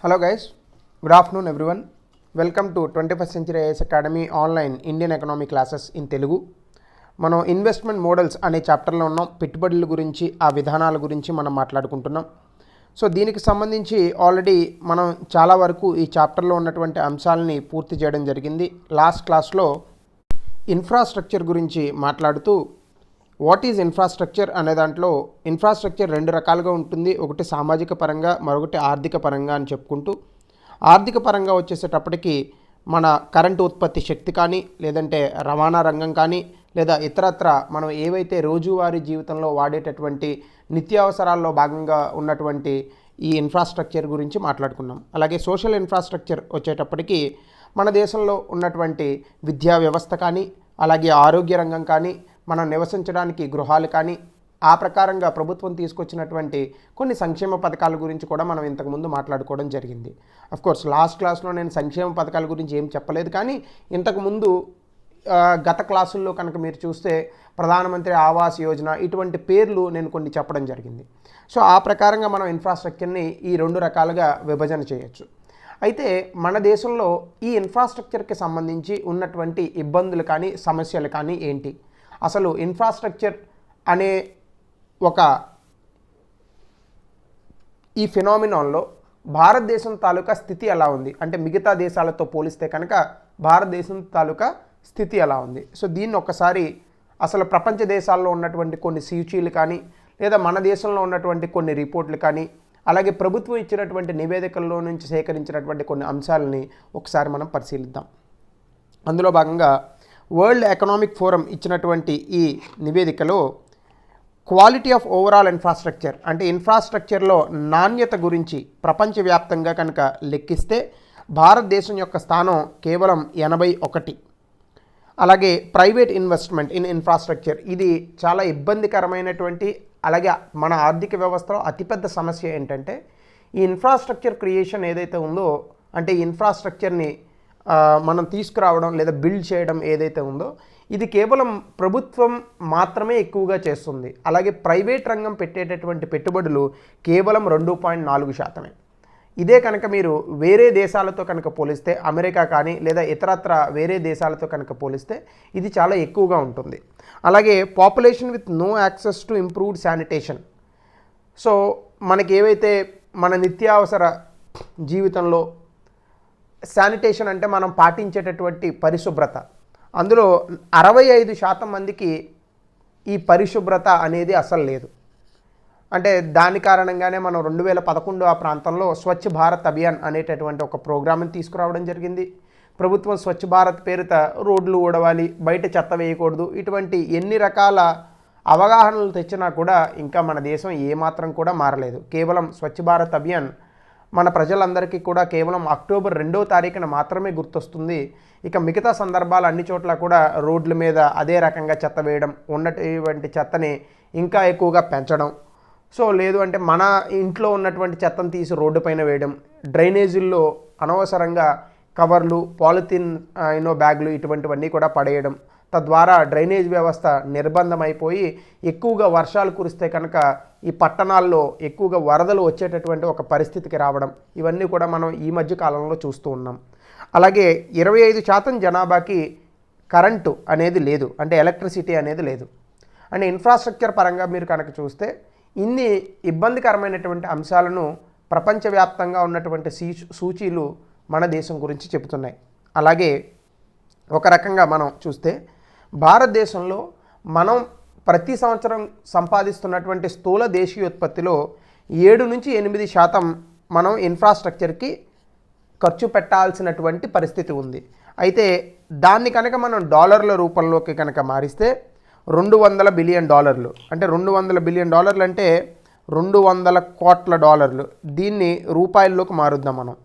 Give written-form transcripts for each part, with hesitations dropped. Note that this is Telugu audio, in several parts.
Hello guys, good afternoon everyone. Welcome to 21st Century IAS Academy online Indian economy classes in Telugu. మనం ఇన్వెస్ట్మెంట్ మోడల్స్ అనే చాప్టర్లో ఉన్నాం. పెట్టుబడుల గురించి, ఆ విధానాల గురించి మనం మాట్లాడుకుంటున్నాం. సో దీనికి సంబంధించి ఆల్రెడీ మనం చాలా వరకు ఈ చాప్టర్లో ఉన్నటువంటి అంశాలని పూర్తి చేయడం జరిగింది. లాస్ట్ క్లాస్లో ఇన్ఫ్రాస్ట్రక్చర్ గురించి మాట్లాడుతూ వాట్ ఈజ్ ఇన్ఫ్రాస్ట్రక్చర్ అనే దాంట్లో ఇన్ఫ్రాస్ట్రక్చర్ రెండు రకాలుగా ఉంటుంది. ఒకటి సామాజిక పరంగా, మరొకటి ఆర్థిక పరంగా అని చెప్పుకుంటూ, ఆర్థిక పరంగా వచ్చేసేటప్పటికి మన కరెంటు ఉత్పత్తి శక్తి కానీ, లేదంటే రవాణా రంగం కానీ, లేదా ఇతరత్ర మనం ఏవైతే రోజువారీ జీవితంలో వాడేటటువంటి నిత్యావసరాల్లో భాగంగా ఉన్నటువంటి ఈ ఇన్ఫ్రాస్ట్రక్చర్ గురించి మాట్లాడుకున్నాం. అలాగే సోషల్ ఇన్ఫ్రాస్ట్రక్చర్ వచ్చేటప్పటికి మన దేశంలో ఉన్నటువంటి విద్యా వ్యవస్థ కానీ, అలాగే ఆరోగ్య రంగం కానీ, మనం నివసించడానికి గృహాలు కానీ, ఆ ప్రకారంగా ప్రభుత్వం తీసుకొచ్చినటువంటి కొన్ని సంక్షేమ పథకాల గురించి కూడా మనం ఇంతకుముందు మాట్లాడుకోవడం జరిగింది. అఫ్కోర్స్ లాస్ట్ క్లాస్లో నేను సంక్షేమ పథకాల గురించి ఏం చెప్పలేదు, కానీ ఇంతకుముందు గత క్లాసుల్లో కనుక మీరు చూస్తే ప్రధానమంత్రి ఆవాస్ యోజన ఇటువంటి పేర్లు నేను కొన్ని చెప్పడం జరిగింది. సో ఆ ప్రకారంగా మనం ఇన్ఫ్రాస్ట్రక్చర్ని ఈ రెండు రకాలుగా విభజన చేయొచ్చు. అయితే మన దేశంలో ఈ ఇన్ఫ్రాస్ట్రక్చర్కి సంబంధించి ఉన్నటువంటి ఇబ్బందులు కానీ, సమస్యలు కానీ ఏంటి, అసలు ఇన్ఫ్రాస్ట్రక్చర్ అనే ఒక ఈ ఫినామినాన్లో భారతదేశం తాలూకా స్థితి ఎలా ఉంది అంటే మిగతా దేశాలతో పోలిస్తే కనుక భారతదేశం తాలూకా స్థితి ఎలా ఉంది. సో దీన్ని ఒక్కసారి అసలు ప్రపంచ దేశాల్లో ఉన్నటువంటి కొన్ని సూచీలు కానీ, లేదా మన దేశంలో ఉన్నటువంటి కొన్ని రిపోర్ట్లు కానీ, అలాగే ప్రభుత్వం ఇచ్చినటువంటి నివేదికల్లో నుంచి సేకరించినటువంటి కొన్ని అంశాలని ఒకసారి మనం పరిశీలిద్దాం. అందులో భాగంగా వరల్డ్ ఎకనామిక్ ఫోరం ఇచ్చినటువంటి ఈ నివేదికలో క్వాలిటీ ఆఫ్ ఓవరాల్ ఇన్ఫ్రాస్ట్రక్చర్ అంటే ఇన్ఫ్రాస్ట్రక్చర్లో నాణ్యత గురించి ప్రపంచవ్యాప్తంగా కనుక లెక్కిస్తే భారతదేశం యొక్క స్థానం కేవలం 81. అలాగే ప్రైవేట్ ఇన్వెస్ట్మెంట్ ఇన్ ఇన్ఫ్రాస్ట్రక్చర్ ఇది చాలా ఇబ్బందికరమైనటువంటి, అలాగే మన ఆర్థిక వ్యవస్థలో అతిపెద్ద సమస్య ఏంటంటే ఈ ఇన్ఫ్రాస్ట్రక్చర్ క్రియేషన్ ఏదైతే ఉందో, అంటే ఈ ఇన్ఫ్రాస్ట్రక్చర్ని మనం తీసుకురావడం లేదా బిల్డ్ చేయడం ఏదైతే ఉందో ఇది కేవలం ప్రభుత్వం మాత్రమే ఎక్కువగా చేస్తుంది. అలాగే ప్రైవేట్ రంగం పెట్టేటటువంటి పెట్టుబడులు కేవలం 2.4%. ఇదే కనుక మీరు వేరే దేశాలతో కనుక పోలిస్తే, అమెరికా కానీ లేదా ఇతరత్ర వేరే దేశాలతో కనుక పోలిస్తే ఇది చాలా ఎక్కువగా ఉంటుంది. అలాగే population with no access to improved sanitation. So మనకి ఏవైతే మన నిత్యావసర జీవితంలో శానిటేషన్ అంటే మనం పాటించేటటువంటి పరిశుభ్రత, అందులో 65% మందికి ఈ పరిశుభ్రత అనేది అసలు లేదు. అంటే దాని కారణంగానే మనం 2011 ఆ ప్రాంతంలో స్వచ్ఛ భారత్ అభియాన్ అనేటటువంటి ఒక ప్రోగ్రామ్ని తీసుకురావడం జరిగింది. ప్రభుత్వం స్వచ్ఛ భారత్ పేరుత రోడ్లు ఊడవాలి, బయట చెత్త వేయకూడదు, ఇటువంటి ఎన్ని రకాల అవగాహనలు తెచ్చినా కూడా ఇంకా మన దేశం ఏమాత్రం కూడా మారలేదు. కేవలం స్వచ్ఛ భారత్ అభియాన్ మన ప్రజలందరికీ కూడా కేవలం అక్టోబర్ 2వ తారీఖున మాత్రమే గుర్తొస్తుంది. ఇక మిగతా సందర్భాలు అన్ని చోట్ల కూడా రోడ్ల మీద అదే రకంగా చెత్త వేయడం, ఉన్నటువంటి చెత్తని ఇంకా ఎక్కువగా పెంచడం, సో లేదు అంటే మన ఇంట్లో ఉన్నటువంటి చెత్తను తీసి రోడ్డు పైన వేయడం, డ్రైనేజీల్లో అనవసరంగా కవర్లు, పాలిథిన్ బ్యాగులు ఇటువంటివన్నీ కూడా పడేయడం, తద్వారా డ్రైనేజ్ వ్యవస్థ నిర్బంధమైపోయి ఎక్కువగా వర్షాలు కురిస్తే కనుక ఈ పట్టణాల్లో ఎక్కువగా వరదలు వచ్చేటటువంటి ఒక పరిస్థితికి రావడం, ఇవన్నీ కూడా మనం ఈ మధ్య కాలంలో చూస్తూ ఉన్నాం. అలాగే 25% జనాభాకి కరెంటు అనేది లేదు, అంటే ఎలక్ట్రిసిటీ అనేది లేదు. అంటే ఇన్ఫ్రాస్ట్రక్చర్ పరంగా మీరు కనుక చూస్తే ఇన్ని ఇబ్బందికరమైనటువంటి అంశాలను ప్రపంచవ్యాప్తంగా ఉన్నటువంటి సూచీలు మన దేశం గురించి చెబుతున్నాయి. అలాగే ఒక రకంగా మనం చూస్తే భారతదేశంలో మనం ప్రతి సంవత్సరం సంపాదిస్తున్నటువంటి స్థూల దేశీయోత్పత్తిలో 7-8% మనం ఇన్ఫ్రాస్ట్రక్చర్కి ఖర్చు పెట్టాల్సినటువంటి పరిస్థితి ఉంది. అయితే దాన్ని కనుక మనం డాలర్ల రూపంలోకి కనుక మారిస్తే $200 బిలియన్, అంటే $200 బిలియన్ అంటే $200 కోట్ల. దీన్ని రూపాయల్లోకి మారుద్దాం మనం,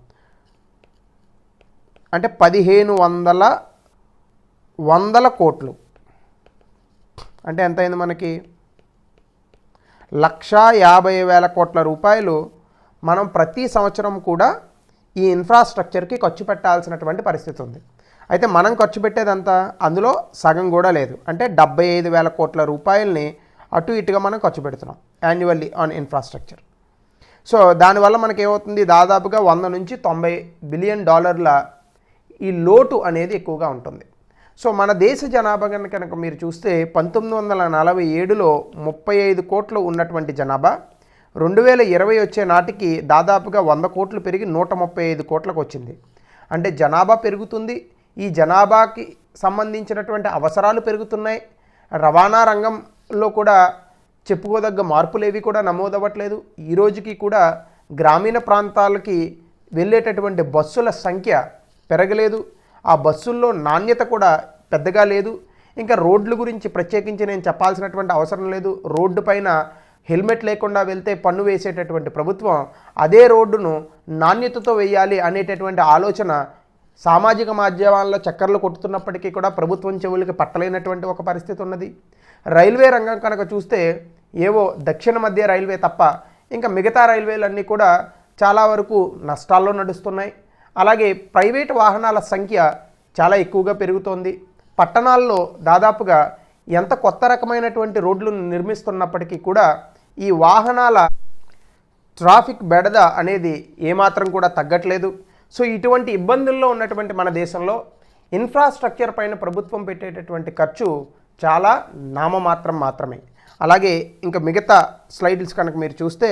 అంటే 1500 కోట్లు, అంటే ఎంత అయింది మనకి 1,50,000 కోట్ల రూపాయలు మనం ప్రతి సంవత్సరం కూడా ఈ ఇన్ఫ్రాస్ట్రక్చర్కి ఖర్చు పెట్టాల్సినటువంటి పరిస్థితి ఉంది. అయితే మనం ఖర్చు పెట్టేదంతా అందులో సగం కూడా లేదు, అంటే 75,000 కోట్ల రూపాయలని అటు ఇటుగా మనం ఖర్చు పెడుతున్నాం యాన్యువల్లీ ఆన్ ఇన్ఫ్రాస్ట్రక్చర్. సో దానివల్ల మనకేమవుతుంది, దాదాపుగా 100 నుంచి 90 బిలియన్ డాలర్ల ఈ లోటు అనేది ఎక్కువగా ఉంటుంది. సో మన దేశ జనాభా కనుక మీరు చూస్తే 1947లో 35 కోట్లు ఉన్నటువంటి జనాభా 2020 వచ్చే నాటికి దాదాపుగా 100 కోట్లు పెరిగి 135 కోట్లకు వచ్చింది. అంటే జనాభా పెరుగుతుంది, ఈ జనాభాకి సంబంధించినటువంటి అవసరాలు పెరుగుతున్నాయి. రవాణా రంగంలో కూడా చెప్పుకోదగ్గ మార్పులేవి కూడా నమోదవ్వట్లేదు. ఈ రోజుకి కూడా గ్రామీణ ప్రాంతాలకి వెళ్ళేటటువంటి బస్సుల సంఖ్య పెరగలేదు, ఆ బస్సుల్లో నాణ్యత కూడా పెద్దగా లేదు. ఇంకా రోడ్ల గురించి ప్రత్యేకించి నేను చెప్పాల్సినటువంటి అవసరం లేదు. రోడ్డు పైన హెల్మెట్ లేకుండా వెళ్తే పన్ను వేసేటటువంటి ప్రభుత్వం అదే రోడ్డును నాణ్యతతో వేయాలి అనేటటువంటి ఆలోచన సామాజిక మాధ్యమాల్లో చక్కర్లు కొట్టుతున్నప్పటికీ కూడా ప్రభుత్వం చెవులకి పట్టలేనటువంటి ఒక పరిస్థితి ఉన్నది. రైల్వే రంగం కనుక చూస్తే ఏవో దక్షిణ మధ్య రైల్వే తప్ప ఇంకా మిగతా రైల్వేలన్నీ కూడా చాలా వరకు నష్టాల్లో నడుస్తున్నాయి. అలాగే ప్రైవేటు వాహనాల సంఖ్య చాలా ఎక్కువగా పెరుగుతోంది. పట్టణాల్లో దాదాపుగా ఎంత కొత్త రకమైనటువంటి రోడ్లను నిర్మిస్తున్నప్పటికీ కూడా ఈ వాహనాల ట్రాఫిక్ బెడద అనేది ఏమాత్రం కూడా తగ్గట్లేదు. సో ఇటువంటి ఇబ్బందుల్లో ఉన్నటువంటి మన దేశంలో ఇన్ఫ్రాస్ట్రక్చర్ పైన ప్రభుత్వం పెట్టేటటువంటి ఖర్చు చాలా నామమాత్రం మాత్రమే. అలాగే ఇంకా మిగతా స్లైడ్స్ కనుక మీరు చూస్తే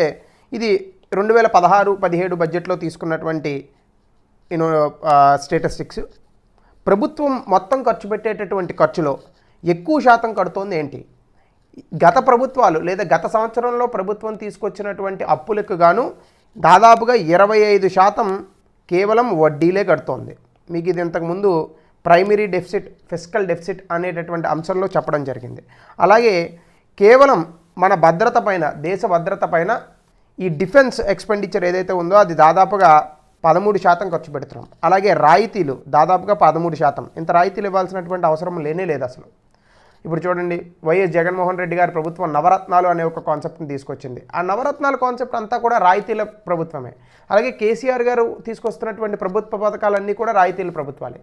ఇది 2016-17 బడ్జెట్లో తీసుకున్నటువంటి స్టేటిస్టిక్స్. ప్రభుత్వం మొత్తం ఖర్చు పెట్టేటటువంటి ఖర్చులో ఎక్కువ శాతం కడుతోంది ఏంటి? గత ప్రభుత్వాలు లేదా గత సంవత్సరంలో ప్రభుత్వం తీసుకొచ్చినటువంటి అప్పులకు గాను దాదాపుగా 25% కేవలం వడ్డీలే కడుతోంది. మీకు ఇది ఇంతకుముందు ప్రైమరీ డెఫిసిట్, ఫిస్కల్ డెఫిసిట్ అనేటటువంటి అంశంలో చెప్పడం జరిగింది. అలాగే కేవలం మన భద్రత పైన, దేశ భద్రత పైన ఈ డిఫెన్స్ ఎక్స్పెండిచర్ ఏదైతే ఉందో అది దాదాపుగా 13% ఖర్చు పెడుతున్నాం. అలాగే రాయితీలు దాదాపుగా 13%. ఇంత రాయితీలు ఇవ్వాల్సినటువంటి అవసరం లేనే లేదు అసలు. ఇప్పుడు చూడండి, వైఎస్ జగన్మోహన్ రెడ్డి గారి ప్రభుత్వం నవరత్నాలు అనే ఒక కాన్సెప్ట్ని తీసుకొచ్చింది. ఆ నవరత్నాల కాన్సెప్ట్ అంతా కూడా రాయితీల ప్రభుత్వమే. అలాగే కేసీఆర్ గారు తీసుకొస్తున్నటువంటి ప్రభుత్వ పథకాలన్నీ కూడా రాయితీల ప్రభుత్వాలే.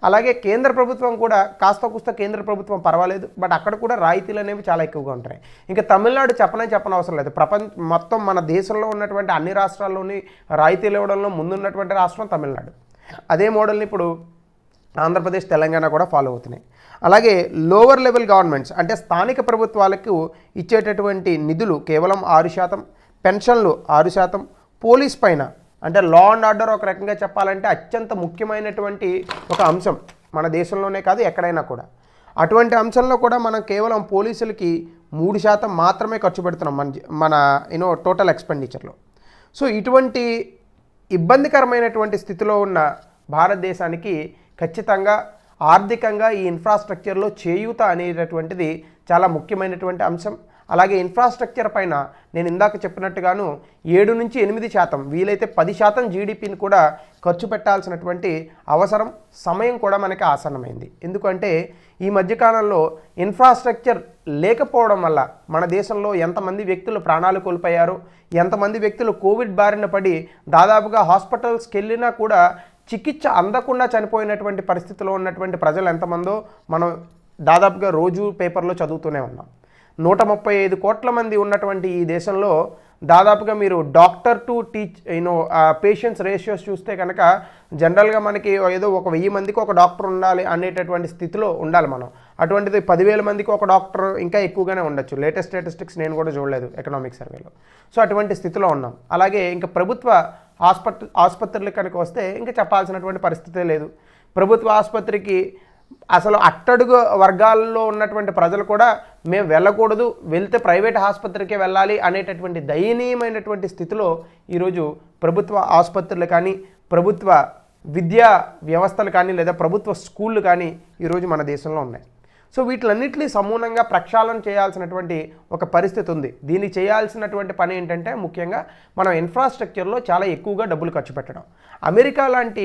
అలాగే కేంద్ర ప్రభుత్వం కూడా కాస్త కుస్త కేంద్ర ప్రభుత్వం పర్వాలేదు, బట్ అక్కడ కూడా రాయితీలు అనేవి చాలా ఎక్కువగా ఉంటాయి. ఇంకా తమిళనాడు చెప్పనవసరం లేదు. మొత్తం మన దేశంలో ఉన్నటువంటి అన్ని రాష్ట్రాల్లోని రాయితీలు ఇవ్వడంలో ముందున్నటువంటి రాష్ట్రం తమిళనాడు. అదే మోడల్ని ఇప్పుడు ఆంధ్రప్రదేశ్, తెలంగాణ కూడా ఫాలో అవుతున్నాయి. అలాగే లోవర్ లెవెల్ గవర్నమెంట్స్ అంటే స్థానిక ప్రభుత్వాలకు ఇచ్చేటటువంటి నిధులు కేవలం 6%, పెన్షన్లు 6%, పోలీస్ పైన అంటే లా అండ్ ఆర్డర్ ఒక రకంగా చెప్పాలంటే అత్యంత ముఖ్యమైనటువంటి ఒక అంశం మన దేశంలోనే కాదు ఎక్కడైనా కూడా. అటువంటి అంశంలో కూడా మనం కేవలం పోలీసులకి 3% మాత్రమే ఖర్చు పెడుతున్నాం మన టోటల్ ఎక్స్పెండిచర్లో. సో ఇటువంటి ఇబ్బందికరమైనటువంటి స్థితిలో ఉన్న భారతదేశానికి ఖచ్చితంగా ఆర్థికంగా ఈ ఇన్ఫ్రాస్ట్రక్చర్లో చేయూత అనేటటువంటిది చాలా ముఖ్యమైనటువంటి అంశం. అలాగే ఇన్ఫ్రాస్ట్రక్చర్ పైన నేను ఇందాక చెప్పినట్టుగాను 7 నుంచి 8%, వీలైతే 10% జీడిపిని కూడా ఖర్చు పెట్టాల్సినటువంటి అవసరం, సమయం కూడా మనకి ఆసన్నమైంది. ఎందుకంటే ఈ మధ్యకాలంలో ఇన్ఫ్రాస్ట్రక్చర్ లేకపోవడం వల్ల మన దేశంలో ఎంతమంది వ్యక్తులు ప్రాణాలు కోల్పోయారో, ఎంతమంది వ్యక్తులు కోవిడ్ బారిన పడి దాదాపుగా హాస్పిటల్స్కి వెళ్ళినా కూడా చికిత్స అందకుండా చనిపోయినటువంటి పరిస్థితిలో ఉన్నటువంటి ప్రజలు ఎంతమందో మనం దాదాపుగా రోజు పేపర్లో చదువుతూనే ఉన్నాం. 135 కోట్ల మంది ఉన్నటువంటి ఈ దేశంలో దాదాపుగా మీరు డాక్టర్ టు పేషెంట్స్ రేషియోస్ చూస్తే కనుక జనరల్గా మనకి ఏదో 1000 మందికి ఒక డాక్టర్ ఉండాలి అనేటటువంటి స్థితిలో ఉండాలి మనం. అటువంటిది 10,000 మందికి ఒక డాక్టర్ ఇంకా ఎక్కువగానే ఉండొచ్చు. లేటెస్ట్ స్టాటిస్టిక్స్ నేను కూడా చూడలేదు ఎకనామిక్ సర్వేలో. సో అటువంటి స్థితిలో ఉన్నాం. అలాగే ఇంకా ప్రభుత్వ ఆసుపత్రులు కనుక వస్తే ఇంకా చెప్పాల్సినటువంటి పరిస్థితే లేదు. ప్రభుత్వ ఆసుపత్రికి అసలు అట్టడుగు వర్గాల్లో ఉన్నటువంటి ప్రజలు కూడా మేము వెళ్ళకూడదు, వెళ్తే ప్రైవేట్ ఆసుపత్రికే వెళ్ళాలి అనేటటువంటి దయనీయమైనటువంటి స్థితిలో ఈరోజు ప్రభుత్వ ఆసుపత్రులు కానీ, ప్రభుత్వ విద్యా వ్యవస్థలు కానీ, లేదా ప్రభుత్వ స్కూళ్ళు కానీ ఈరోజు మన దేశంలో ఉన్నాయి. సో వీటిలన్నింటినీ సమూలంగా ప్రక్షాళన చేయాల్సినటువంటి ఒక పరిస్థితి ఉంది. దీన్ని చేయాల్సినటువంటి పని ఏంటంటే ముఖ్యంగా మనం ఇన్ఫ్రాస్ట్రక్చర్లో చాలా ఎక్కువగా డబ్బులు ఖర్చు పెట్టడం. అమెరికా లాంటి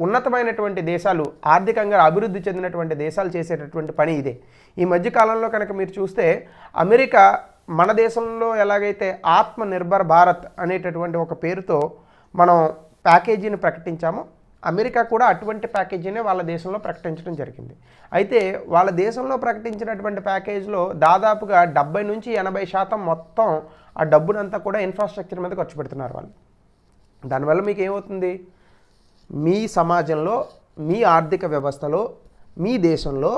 ఉన్నతమైనటువంటి దేశాలు, ఆర్థికంగా అభివృద్ధి చెందినటువంటి దేశాలు చేసేటటువంటి పని ఇదే. ఈ మధ్యకాలంలో కనుక మీరు చూస్తే అమెరికా మన దేశంలో ఎలాగైతే ఆత్మ నిర్భర్ భారత్ అనేటటువంటి ఒక పేరుతో మనం ప్యాకేజీని ప్రకటించామో అమెరికా కూడా అటువంటి ప్యాకేజీనే వాళ్ళ దేశంలో ప్రకటించడం జరిగింది. అయితే వాళ్ళ దేశంలో ప్రకటించినటువంటి ప్యాకేజీలో దాదాపుగా 70-80% మొత్తం ఆ డబ్బునంతా కూడా ఇన్ఫ్రాస్ట్రక్చర్ మీద ఖర్చు పెడుతున్నారు వాళ్ళు. దానివల్ల మీకు ఏమవుతుంది, మీ సమాజంలో, మీ ఆర్థిక వ్యవస్థలో, మీ దేశంలో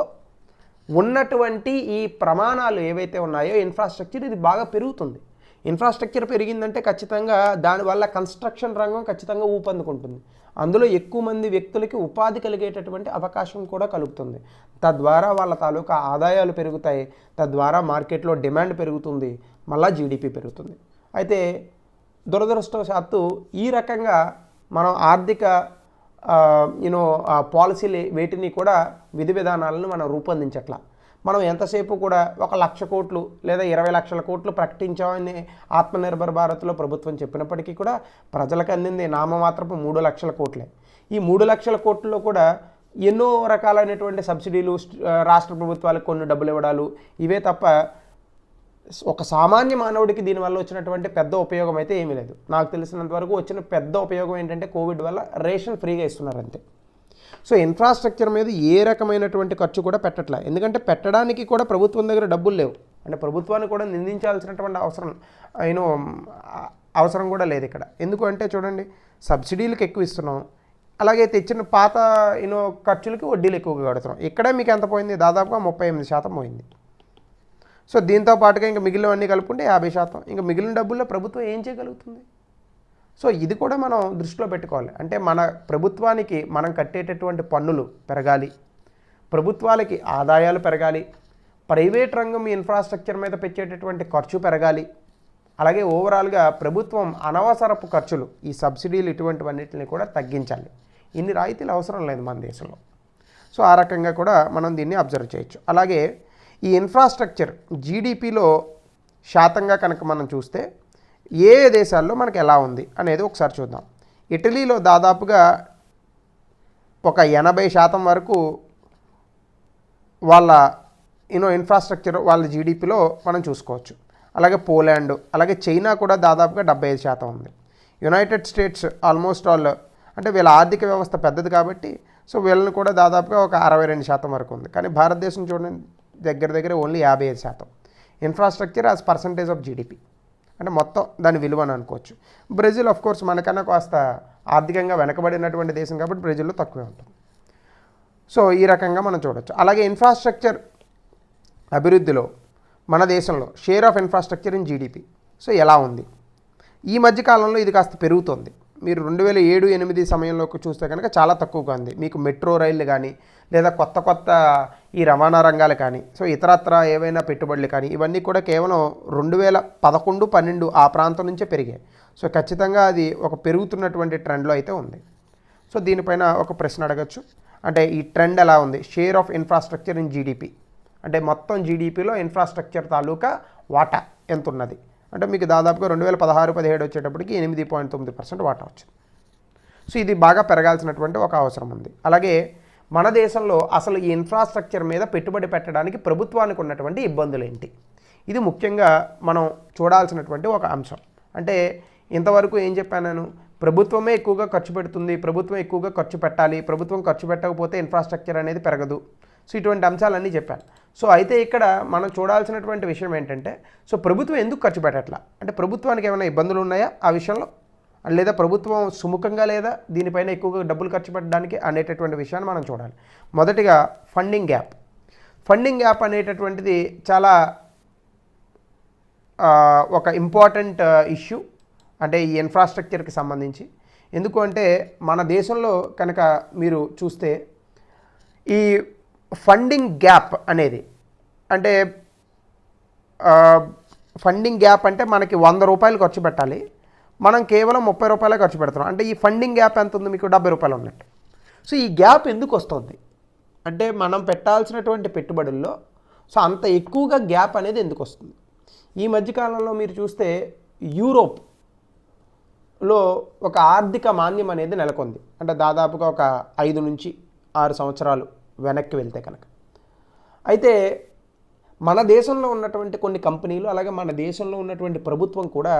ఉన్నటువంటి ఈ ప్రమాణాలు ఏవైతే ఉన్నాయో ఇన్ఫ్రాస్ట్రక్చర్ ఇది బాగా పెరుగుతుంది. ఇన్ఫ్రాస్ట్రక్చర్ పెరిగిందంటే ఖచ్చితంగా దానివల్ల కన్స్ట్రక్షన్ రంగం ఖచ్చితంగా ఊపందుకుంటుంది. అందులో ఎక్కువ మంది వ్యక్తులకి ఉపాధి కలిగేటటువంటి అవకాశం కూడా కలుగుతుంది. తద్వారా వాళ్ళ తాలూకా ఆదాయాలు పెరుగుతాయి, తద్వారా మార్కెట్లో డిమాండ్ పెరుగుతుంది, మళ్ళీ జీడిపి పెరుగుతుంది. అయితే దురదృష్టవశాత్తు ఈ రకంగా మనం ఆర్థిక పాలసీలు వేటిని కూడా విధి విధానాలను మనం రూపొందించట్లా. మనం ఎంతసేపు కూడా 1,00,000 కోట్లు లేదా 20 లక్షల కోట్లు ప్రకటించామని ఆత్మనిర్భర్ భారత్లో ప్రభుత్వం చెప్పినప్పటికీ కూడా ప్రజలకు అందింది నామమాత్రపు 3 లక్షల కోట్లే. ఈ 3 లక్షల కోట్లలో కూడా ఎన్నో రకాలైనటువంటి సబ్సిడీలు, రాష్ట్ర ప్రభుత్వాలకు కొన్ని డబ్బులు ఇవ్వడాలు, ఇవే తప్ప ఒక సామాన్య మానవుడికి దీనివల్ల వచ్చినటువంటి పెద్ద ఉపయోగం అయితే ఏమీ లేదు. నాకు తెలిసినంత వరకు వచ్చిన పెద్ద ఉపయోగం ఏంటంటే కోవిడ్ వల్ల రేషన్ ఫ్రీగా ఇస్తున్నారు అంతే. సో ఇన్ఫ్రాస్ట్రక్చర్ మీద ఏ రకమైనటువంటి ఖర్చు కూడా పెట్టట్లే. ఎందుకంటే పెట్టడానికి కూడా ప్రభుత్వం దగ్గర డబ్బులు లేవు. అంటే ప్రభుత్వాన్ని కూడా నిందించాల్సినటువంటి అవసరం కూడా లేదు ఇక్కడ. ఎందుకు అంటే చూడండి, సబ్సిడీలకు ఎక్కువ ఇస్తున్నాం, అలాగే తెచ్చిన పాత ఖర్చులకి వడ్డీలు ఎక్కువగా కడుతున్నాం. ఇక్కడే మీకు ఎంత పోయింది, దాదాపుగా 38% పోయింది. సో దీంతో పాటుగా ఇంకా మిగిలినవన్నీ కలుపుకుంటే 50%. ఇంకా మిగిలిన డబ్బుల్లో ప్రభుత్వం ఏం చేయగలుగుతుంది? సో ఇది కూడా మనం దృష్టిలో పెట్టుకోవాలి. అంటే మన ప్రభుత్వానికి మనం కట్టేటటువంటి పన్నులు పెరగాలి, ప్రభుత్వాలకి ఆదాయాలు పెరగాలి, ప్రైవేట్ రంగం ఇన్ఫ్రాస్ట్రక్చర్ మీద పెట్టేటటువంటి ఖర్చు పెరగాలి, అలాగే ఓవరాల్గా ప్రభుత్వం అనవసరపు ఖర్చులు, ఈ సబ్సిడీలు ఇటువంటివన్నిటిని కూడా తగ్గించాలి. ఇన్ని రాయితీలు అవసరం లేదు మన దేశంలో. సో ఆ రకంగా కూడా మనం దీన్ని అబ్జర్వ్ చేయొచ్చు. అలాగే ఈ ఇన్ఫ్రాస్ట్రక్చర్ జీడిపిలో శాతంగా కనుక మనం చూస్తే ఏ దేశాల్లో మనకు ఎలా ఉంది అనేది ఒకసారి చూద్దాం. ఇటలీలో దాదాపుగా ఒక 80% వరకు వాళ్ళ ఇన్ఫ్రాస్ట్రక్చర్ వాళ్ళ జీడిపిలో మనం చూసుకోవచ్చు. అలాగే పోలాండ్, అలాగే చైనా కూడా దాదాపుగా 75% ఉంది. యునైటెడ్ స్టేట్స్ ఆల్మోస్ట్ ఆల్, అంటే వీళ్ళ ఆర్థిక వ్యవస్థ పెద్దది కాబట్టి సో వీళ్ళని కూడా దాదాపుగా ఒక 62% వరకు ఉంది. కానీ భారతదేశం చూడండి, దగ్గర only 55% infrastructure as percentage of GDP, అంటే మొత్తం దాని విలువని అనుకోవచ్చు. బ్రెజిల్ ఆఫ్ కోర్స్ మనకన్నా కాస్త ఆర్థికంగా వెనకబడినటువంటి దేశం కాబట్టి బ్రెజిల్లో తక్కువే ఉంటుంది. సో ఈ రకంగా మనం చూడొచ్చు. అలాగే ఇన్ఫ్రాస్ట్రక్చర్ అభివృద్ధిలో మన దేశంలో share of infrastructure in GDP so ఎలా ఉంది? ఈ మధ్యకాలంలో ఇది కాస్త పెరుగుతోంది. మీరు 2007-8 సమయంలోకి చూస్తే కనుక చాలా తక్కువగా ఉంది. మీకు మెట్రో రైళ్ళు కానీ లేదా కొత్త ఈ రవాణా రంగాలు కానీ సో ఇతరత్ర ఏవైనా పెట్టుబడులు కానీ ఇవన్నీ కూడా కేవలం 2011-12 ఆ ప్రాంతం నుంచే పెరిగాయి. సో ఖచ్చితంగా అది ఒక పెరుగుతున్నటువంటి ట్రెండ్లో అయితే ఉంది. సో దీనిపైన ఒక ప్రశ్న అడగచ్చు. అంటే ఈ ట్రెండ్ ఎలా ఉంది? Share of infrastructure in GDP, అంటే మొత్తం జీడిపిలో ఇన్ఫ్రాస్ట్రక్చర్ తాలూకా వాటా ఎంత ఉన్నది అంటే మీకు దాదాపుగా 2016-17 వచ్చేటప్పటికి 8.9% వాటా వచ్చింది. సో ఇది బాగా పెరగాల్సినటువంటి ఒక అవసరం ఉంది. అలాగే మన దేశంలో అసలు ఈ ఇన్ఫ్రాస్ట్రక్చర్ మీద పెట్టుబడి పెట్టడానికి ప్రభుత్వానికి ఉన్నటువంటి ఇబ్బందులు ఏంటి? ఇది ముఖ్యంగా మనం చూడాల్సినటువంటి ఒక అంశం. అంటే ఇంతవరకు ఏం చెప్పాను నేను, ప్రభుత్వమే ఎక్కువగా ఖర్చు పెడుతుంది, ప్రభుత్వం ఎక్కువగా ఖర్చు పెట్టాలి, ప్రభుత్వం ఖర్చు పెట్టకపోతే ఇన్ఫ్రాస్ట్రక్చర్ అనేది పెరగదు. సో ఇటువంటి అంశాలన్నీ చెప్పాను. సో అయితే ఇక్కడ మనం చూడాల్సినటువంటి విషయం ఏంటంటే, సో ప్రభుత్వం ఎందుకు ఖర్చు పెట్టట్లా, అంటే ప్రభుత్వానికి ఏమైనా ఇబ్బందులు ఉన్నాయా ఆ విషయంలో, లేదా ప్రభుత్వం సుముఖంగా లేదా దీనిపైన ఎక్కువగా డబ్బులు ఖర్చు పెట్టడానికి అనేటటువంటి విషయాన్ని మనం చూడాలి. మొదటిగా ఫండింగ్ గ్యాప్. ఫండింగ్ గ్యాప్ అనేటటువంటిది చాలా ఒక ఇంపార్టెంట్ ఇష్యూ, అంటే ఈ ఇన్ఫ్రాస్ట్రక్చర్కి సంబంధించి. ఎందుకు అంటే మన దేశంలో కనుక మీరు చూస్తే ఈ ఫండింగ్ గ్యాప్ అనేది, అంటే ఫండింగ్ గ్యాప్ అంటే మనకి 100 రూపాయలు ఖర్చు పెట్టాలి, మనం కేవలం 30 రూపాయలే ఖర్చు పెడుతున్నాం. అంటే ఈ ఫండింగ్ గ్యాప్ ఎంత ఉంది? మీకు 70 రూపాయలు ఉన్నట్టు. సో ఈ గ్యాప్ ఎందుకు వస్తుంది అంటే మనం పెట్టాల్సినటువంటి పెట్టుబడుల్లో సో అంత ఎక్కువగా గ్యాప్ అనేది ఎందుకు వస్తుంది? ఈ మధ్యకాలంలో మీరు చూస్తే యూరోప్లో ఒక ఆర్థిక మాంద్యం అనేది నెలకొంది. అంటే దాదాపుగా ఒక 5-6 సంవత్సరాలు వెనక్కి వెళ్తే కనుక. అయితే మన దేశంలో ఉన్నటువంటి కొన్ని కంపెనీలు, అలాగే మన దేశంలో ఉన్నటువంటి ప్రభుత్వం కూడా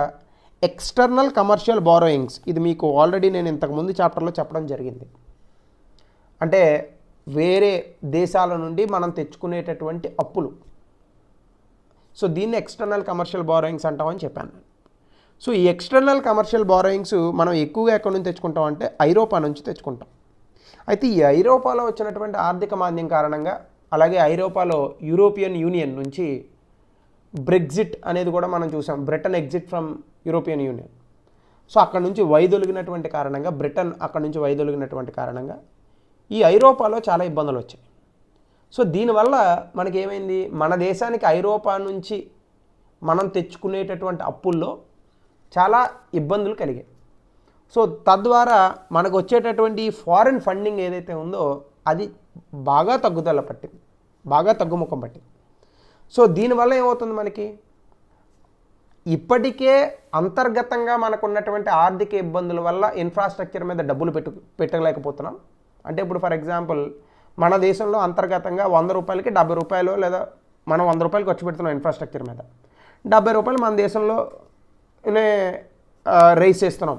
ఎక్స్టర్నల్ కమర్షియల్ బారోయింగ్స్, ఇది మీకు ఆల్రెడీ నేను ఇంతకుముందు చాప్టర్లో చెప్పడం జరిగింది. అంటే వేరే దేశాల నుండి మనం తెచ్చుకునేటటువంటి అప్పులు. సో దీన్ని ఎక్స్టర్నల్ కమర్షియల్ బారోయింగ్స్ అంటామని చెప్పాను. సో ఈ ఎక్స్టర్నల్ కమర్షియల్ బారోయింగ్స్ మనం ఎక్కువగా ఎక్కడి నుంచి తెచ్చుకుంటాం అంటే ఐరోపా నుంచి తెచ్చుకుంటాం. అయితే ఈ ఐరోపాలో వచ్చినటువంటి ఆర్థిక మాంద్యం కారణంగా, అలాగే ఐరోపాలో యూరోపియన్ యూనియన్ నుంచి బ్రెగ్జిట్ అనేది కూడా మనం చూసాం, Britain exit from European union. So అక్కడ నుంచి వైదొలిగినటువంటి కారణంగా, బ్రిటన్ అక్కడ నుంచి వైదొలిగినటువంటి కారణంగా ఈ ఐరోపాలో చాలా ఇబ్బందులు వచ్చాయి. సో దీనివల్ల మనకేమైంది, మన దేశానికి ఐరోపా నుంచి మనం తెచ్చుకునేటటువంటి అప్పుల్లో చాలా ఇబ్బందులు కలిగాయి. సో తద్వారా మనకు వచ్చేటటువంటి ఫారిన్ ఫండింగ్ ఏదైతే ఉందో అది బాగా తగ్గుదల పట్టింది, బాగా తగ్గుముఖం పట్టింది. సో దీనివల్ల ఏమవుతుంది, మనకి ఇప్పటికే అంతర్గతంగా మనకు ఉన్నటువంటి ఆర్థిక ఇబ్బందుల వల్ల ఇన్ఫ్రాస్ట్రక్చర్ మీద డబ్బులు పెట్టలేకపోతున్నాం. అంటే ఇప్పుడు ఫర్ ఎగ్జాంపుల్ మన దేశంలో అంతర్గతంగా 100 రూపాయలకి 70 రూపాయలు, లేదా మనం 100 రూపాయలు ఖర్చు పెడుతున్నాం ఇన్ఫ్రాస్ట్రక్చర్ మీద, 70 రూపాయలు మన దేశంలో రైస్ చేస్తున్నాం,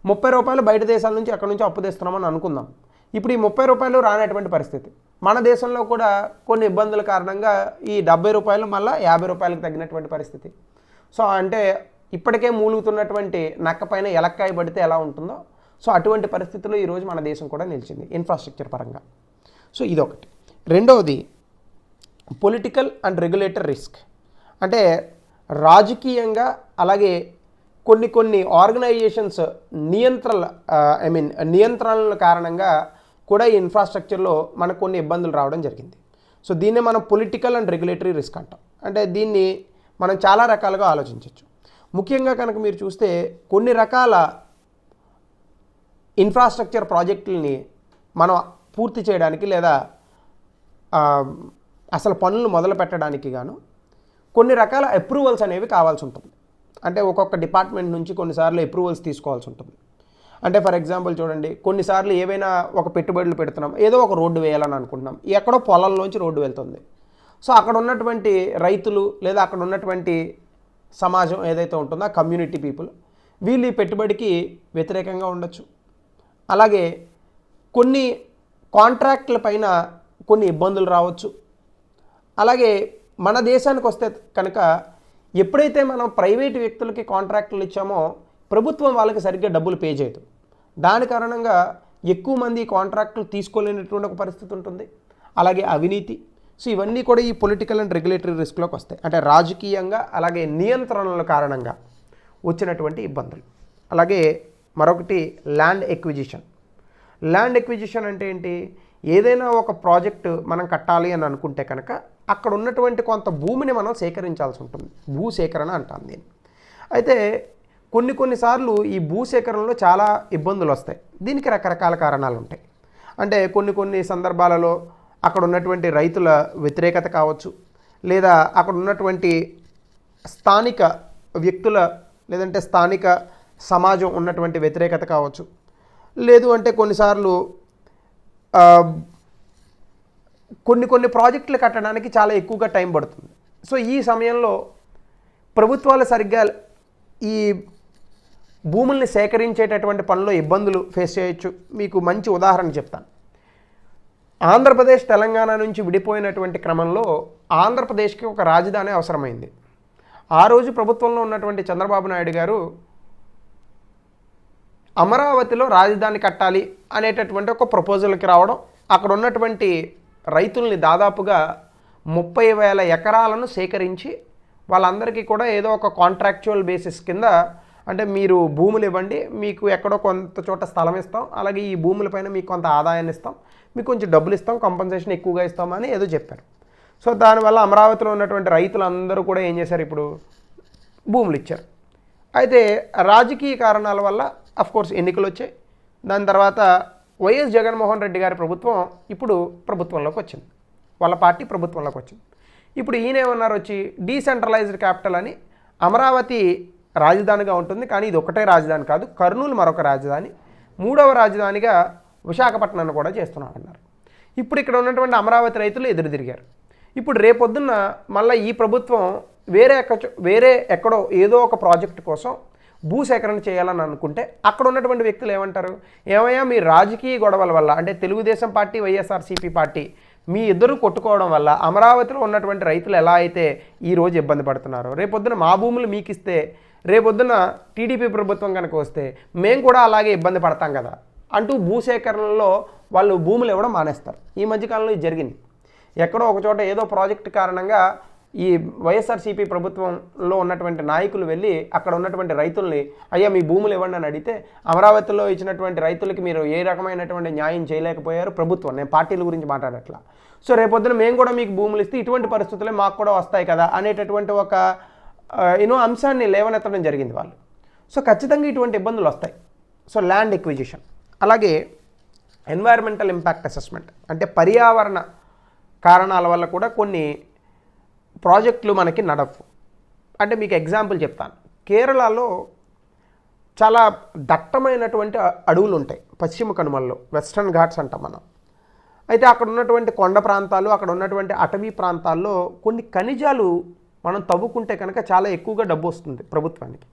30 రూపాయలు బయట దేశాల నుంచి అక్కడ నుంచి అప్పు తెస్తున్నామని అనుకుందాం. ఇప్పుడు ఈ 30 రూపాయలు రానటువంటి పరిస్థితి. మన దేశంలో కూడా కొన్ని ఇబ్బందుల కారణంగా ఈ 70 రూపాయలు మళ్ళీ 50 రూపాయలకు తగ్గినటువంటి పరిస్థితి. సో అంటే ఇప్పటికే మూలుగుతున్నటువంటి నక్క పైన ఎలక్కాయ పడితే ఎలా ఉంటుందో, సో అటువంటి పరిస్థితుల్లో ఈరోజు మన దేశం కూడా నిలిచింది ఇన్ఫ్రాస్ట్రక్చర్ పరంగా. సో ఇదొకటి. రెండవది పొలిటికల్ అండ్ రెగ్యులేటర్ రిస్క్. అంటే రాజకీయంగా అలాగే కొన్ని ఆర్గనైజేషన్స్ నియంత్రణల కారణంగా కూడా ఈ ఇన్ఫ్రాస్ట్రక్చర్లో మనకు కొన్ని ఇబ్బందులు రావడం జరిగింది. సో దీన్నే మనం పొలిటికల్ అండ్ రెగ్యులేటరీ రిస్క్ అంటాం. అంటే దీన్ని మనం చాలా రకాలుగా ఆలోచించవచ్చు. ముఖ్యంగా కనుక మీరు చూస్తే కొన్ని రకాల ఇన్ఫ్రాస్ట్రక్చర్ ప్రాజెక్టులని మనం పూర్తి చేయడానికి లేదా అసలు పనులు మొదలు పెట్టడానికి గాను కొన్ని రకాల అప్రూవల్స్ అనేవి కావాల్సి ఉంటుంది. అంటే ఒక్కొక్క డిపార్ట్మెంట్ నుంచి కొన్నిసార్లు అప్రూవల్స్ తీసుకోవాల్సి ఉంటుంది. అంటే ఫర్ ఎగ్జాంపుల్ చూడండి, కొన్నిసార్లు ఏవైనా ఒక పెట్టుబడులు పెడుతున్నాం, ఏదో ఒక రోడ్డు వేయాలని అనుకుంటున్నాం, ఎక్కడో పొలంలోంచి రోడ్డు వెళ్తుంది. సో అక్కడ ఉన్నటువంటి రైతులు లేదా అక్కడ ఉన్నటువంటి సమాజం ఏదైతే ఉంటుందో ఆ కమ్యూనిటీ పీపుల్ వీళ్ళు ఈ పెట్టుబడికి వ్యతిరేకంగా ఉండొచ్చు. అలాగే కొన్ని కాంట్రాక్ట్ల పైన కొన్ని ఇబ్బందులు రావచ్చు. అలాగే మన దేశానికి వస్తే కనుక ఎప్పుడైతే మనం ప్రైవేటు వ్యక్తులకి కాంట్రాక్టులు ఇచ్చామో ప్రభుత్వం వాళ్ళకి సరిగ్గా డబ్బులు పే చేయదు. దాని కారణంగా ఎక్కువ మంది కాంట్రాక్టులు తీసుకోలేనటువంటి ఒక పరిస్థితి ఉంటుంది. అలాగే అవినీతి. సో ఇవన్నీ కూడా ఈ పొలిటికల్ అండ్ రెగ్యులేటరీ రిస్క్లోకి వస్తాయి. అంటే రాజకీయంగా అలాగే నియంత్రణల కారణంగా వచ్చినటువంటి ఇబ్బందులు. అలాగే మరొకటి ల్యాండ్ ఎక్విజిషన్. ల్యాండ్ ఎక్విజిషన్ అంటే ఏంటి, ఏదైనా ఒక ప్రాజెక్టు మనం కట్టాలి అని అనుకుంటే కనుక అక్కడ ఉన్నటువంటి కొంత భూమిని మనం సేకరించాల్సి ఉంటుంది. భూసేకరణ అంటాం దీన్ని. అయితే కొన్నిసార్లు ఈ భూసేకరణలో చాలా ఇబ్బందులు వస్తాయి. దీనికి రకరకాల కారణాలు ఉంటాయి. అంటే కొన్ని సందర్భాలలో అక్కడ ఉన్నటువంటి రైతుల వ్యతిరేకత కావచ్చు, లేదా అక్కడ ఉన్నటువంటి స్థానిక వ్యక్తుల లేదంటే స్థానిక సమాజం ఉన్నటువంటి వ్యతిరేకత కావచ్చు. లేదు అంటే కొన్నిసార్లు కొన్ని ప్రాజెక్టులు కట్టడానికి చాలా ఎక్కువగా టైం పడుతుంది. సో ఈ సమయంలో ప్రభుత్వాలు సరిగ్గా ఈ భూముల్ని సేకరించేటటువంటి పనిలో ఇబ్బందులు ఫేస్ చేయొచ్చు. మీకు మంచి ఉదాహరణ చెప్తాను. ఆంధ్రప్రదేశ్ తెలంగాణ నుంచి విడిపోయినటువంటి క్రమంలో ఆంధ్రప్రదేశ్కి ఒక రాజధాని అవసరమైంది. ఆ రోజు ప్రభుత్వంలో ఉన్నటువంటి చంద్రబాబు నాయుడు గారు అమరావతిలో రాజధాని కట్టాలి అనేటటువంటి ఒక ప్రపోజల్కి రావడం, అక్కడ ఉన్నటువంటి రైతుల్ని దాదాపుగా 30,000 ఎకరాలను సేకరించి వాళ్ళందరికీ కూడా ఏదో ఒక కాంట్రాక్చువల్ బేసిస్ కింద, అంటే మీరు భూములు ఇవ్వండి, మీకు ఎక్కడో కొంత చోట స్థలం ఇస్తాం, అలాగే ఈ భూములపైన మీకు కొంత ఆదాయాన్ని ఇస్తాం, మీకు కొంచెం డబ్బులు ఇస్తాం, కంపెన్సేషన్ ఎక్కువగా ఇస్తామని ఏదో చెప్పారు. సో దానివల్ల అమరావతిలో ఉన్నటువంటి రైతులందరూ కూడా ఏం చేశారు, ఇప్పుడు భూములు ఇచ్చారు. అయితే రాజకీయ కారణాల వల్ల అఫ్కోర్స్ ఎన్నికలు వచ్చాయి. దాని తర్వాత వైఎస్ జగన్మోహన్ రెడ్డి గారి ప్రభుత్వం ఇప్పుడు ప్రభుత్వంలోకి వచ్చింది, వాళ్ళ పార్టీ ప్రభుత్వంలోకి వచ్చింది. ఇప్పుడు ఈయన ఏమన్నారు వచ్చి, డీసెంట్రలైజ్డ్ క్యాపిటల్ అని అమరావతి రాజధానిగా ఉంటుంది, కానీ ఇది ఒకటే రాజధాని కాదు, కర్నూలు మరొక రాజధాని, మూడవ రాజధానిగా విశాఖపట్నాన్ని కూడా చేస్తున్నామన్నారు. ఇప్పుడు ఇక్కడ ఉన్నటువంటి అమరావతి రైతులు ఎదురు తిరిగారు. ఇప్పుడు రేపొద్దున్న మళ్ళీ ఈ ప్రభుత్వం వేరే ఎక్కడో ఏదో ఒక ప్రాజెక్టు కోసం భూసేకరణ చేయాలని అనుకుంటే అక్కడ ఉన్నటువంటి వ్యక్తులు ఏమంటారు, ఏమయ్యా మీ రాజకీయ గొడవల వల్ల, అంటే తెలుగుదేశం పార్టీ వైఎస్ఆర్సీపీ పార్టీ మీ ఇద్దరు కొట్టుకోవడం వల్ల అమరావతిలో ఉన్నటువంటి రైతులు ఎలా అయితే ఈరోజు ఇబ్బంది పడుతున్నారో, రేపొద్దున మా భూములు మీకు ఇస్తే రేపొద్దున టీడీపీ ప్రభుత్వం కనుక వస్తే మేము కూడా అలాగే ఇబ్బంది పడతాం కదా అంటూ భూసేకరణలో వాళ్ళు భూములు ఇవ్వడం మానేస్తారు. ఈ మధ్యకాలంలో ఇది జరిగింది. ఎక్కడో ఒక చోట ఏదో ప్రాజెక్టు కారణంగా ఈ వైఎస్ఆర్సీపీ ప్రభుత్వంలో ఉన్నటువంటి నాయకులు వెళ్ళి అక్కడ ఉన్నటువంటి రైతుల్ని అయ్యా మీ భూములు ఇవ్వండి అని అడిగితే అమరావతిలో ఇచ్చినటువంటి రైతులకి మీరు ఏ రకమైనటువంటి న్యాయం చేయలేకపోయారు ప్రభుత్వం. నేను పార్టీల గురించి మాట్లాడట్లా. సో రేపొద్దున మేము కూడా మీకు భూములు ఇస్తే ఇటువంటి పరిస్థితులే మాకు కూడా వస్తాయి కదా అనేటటువంటి ఒక అంశాన్ని లేవనెత్తడం జరిగింది వాళ్ళు. సో ఖచ్చితంగా ఇటువంటి ఇబ్బందులు వస్తాయి. సో ల్యాండ్ ఎక్విజిషన్, అలాగే ఎన్వైర్మెంటల్ ఇంపాక్ట్ అసెస్మెంట్, అంటే పర్యావరణ కారణాల వల్ల కూడా కొన్ని ప్రాజెక్టులు మనకి నడవు. అంటే మీకు ఎగ్జాంపుల్ చెప్తాను. కేరళలో చాలా దట్టమైనటువంటి అడవులు ఉంటాయి పశ్చిమ కనుమల్లో, వెస్టర్న్ ఘాట్స్ అంటాం మనం. అయితే అక్కడ ఉన్నటువంటి కొండ ప్రాంతాలు, అక్కడ ఉన్నటువంటి అటవీ ప్రాంతాల్లో కొన్ని ఖనిజాలు మనం తవ్వుకుంటే కనుక చాలా ఎక్కువగా డబ్బు వస్తుంది ప్రభుత్వానికి.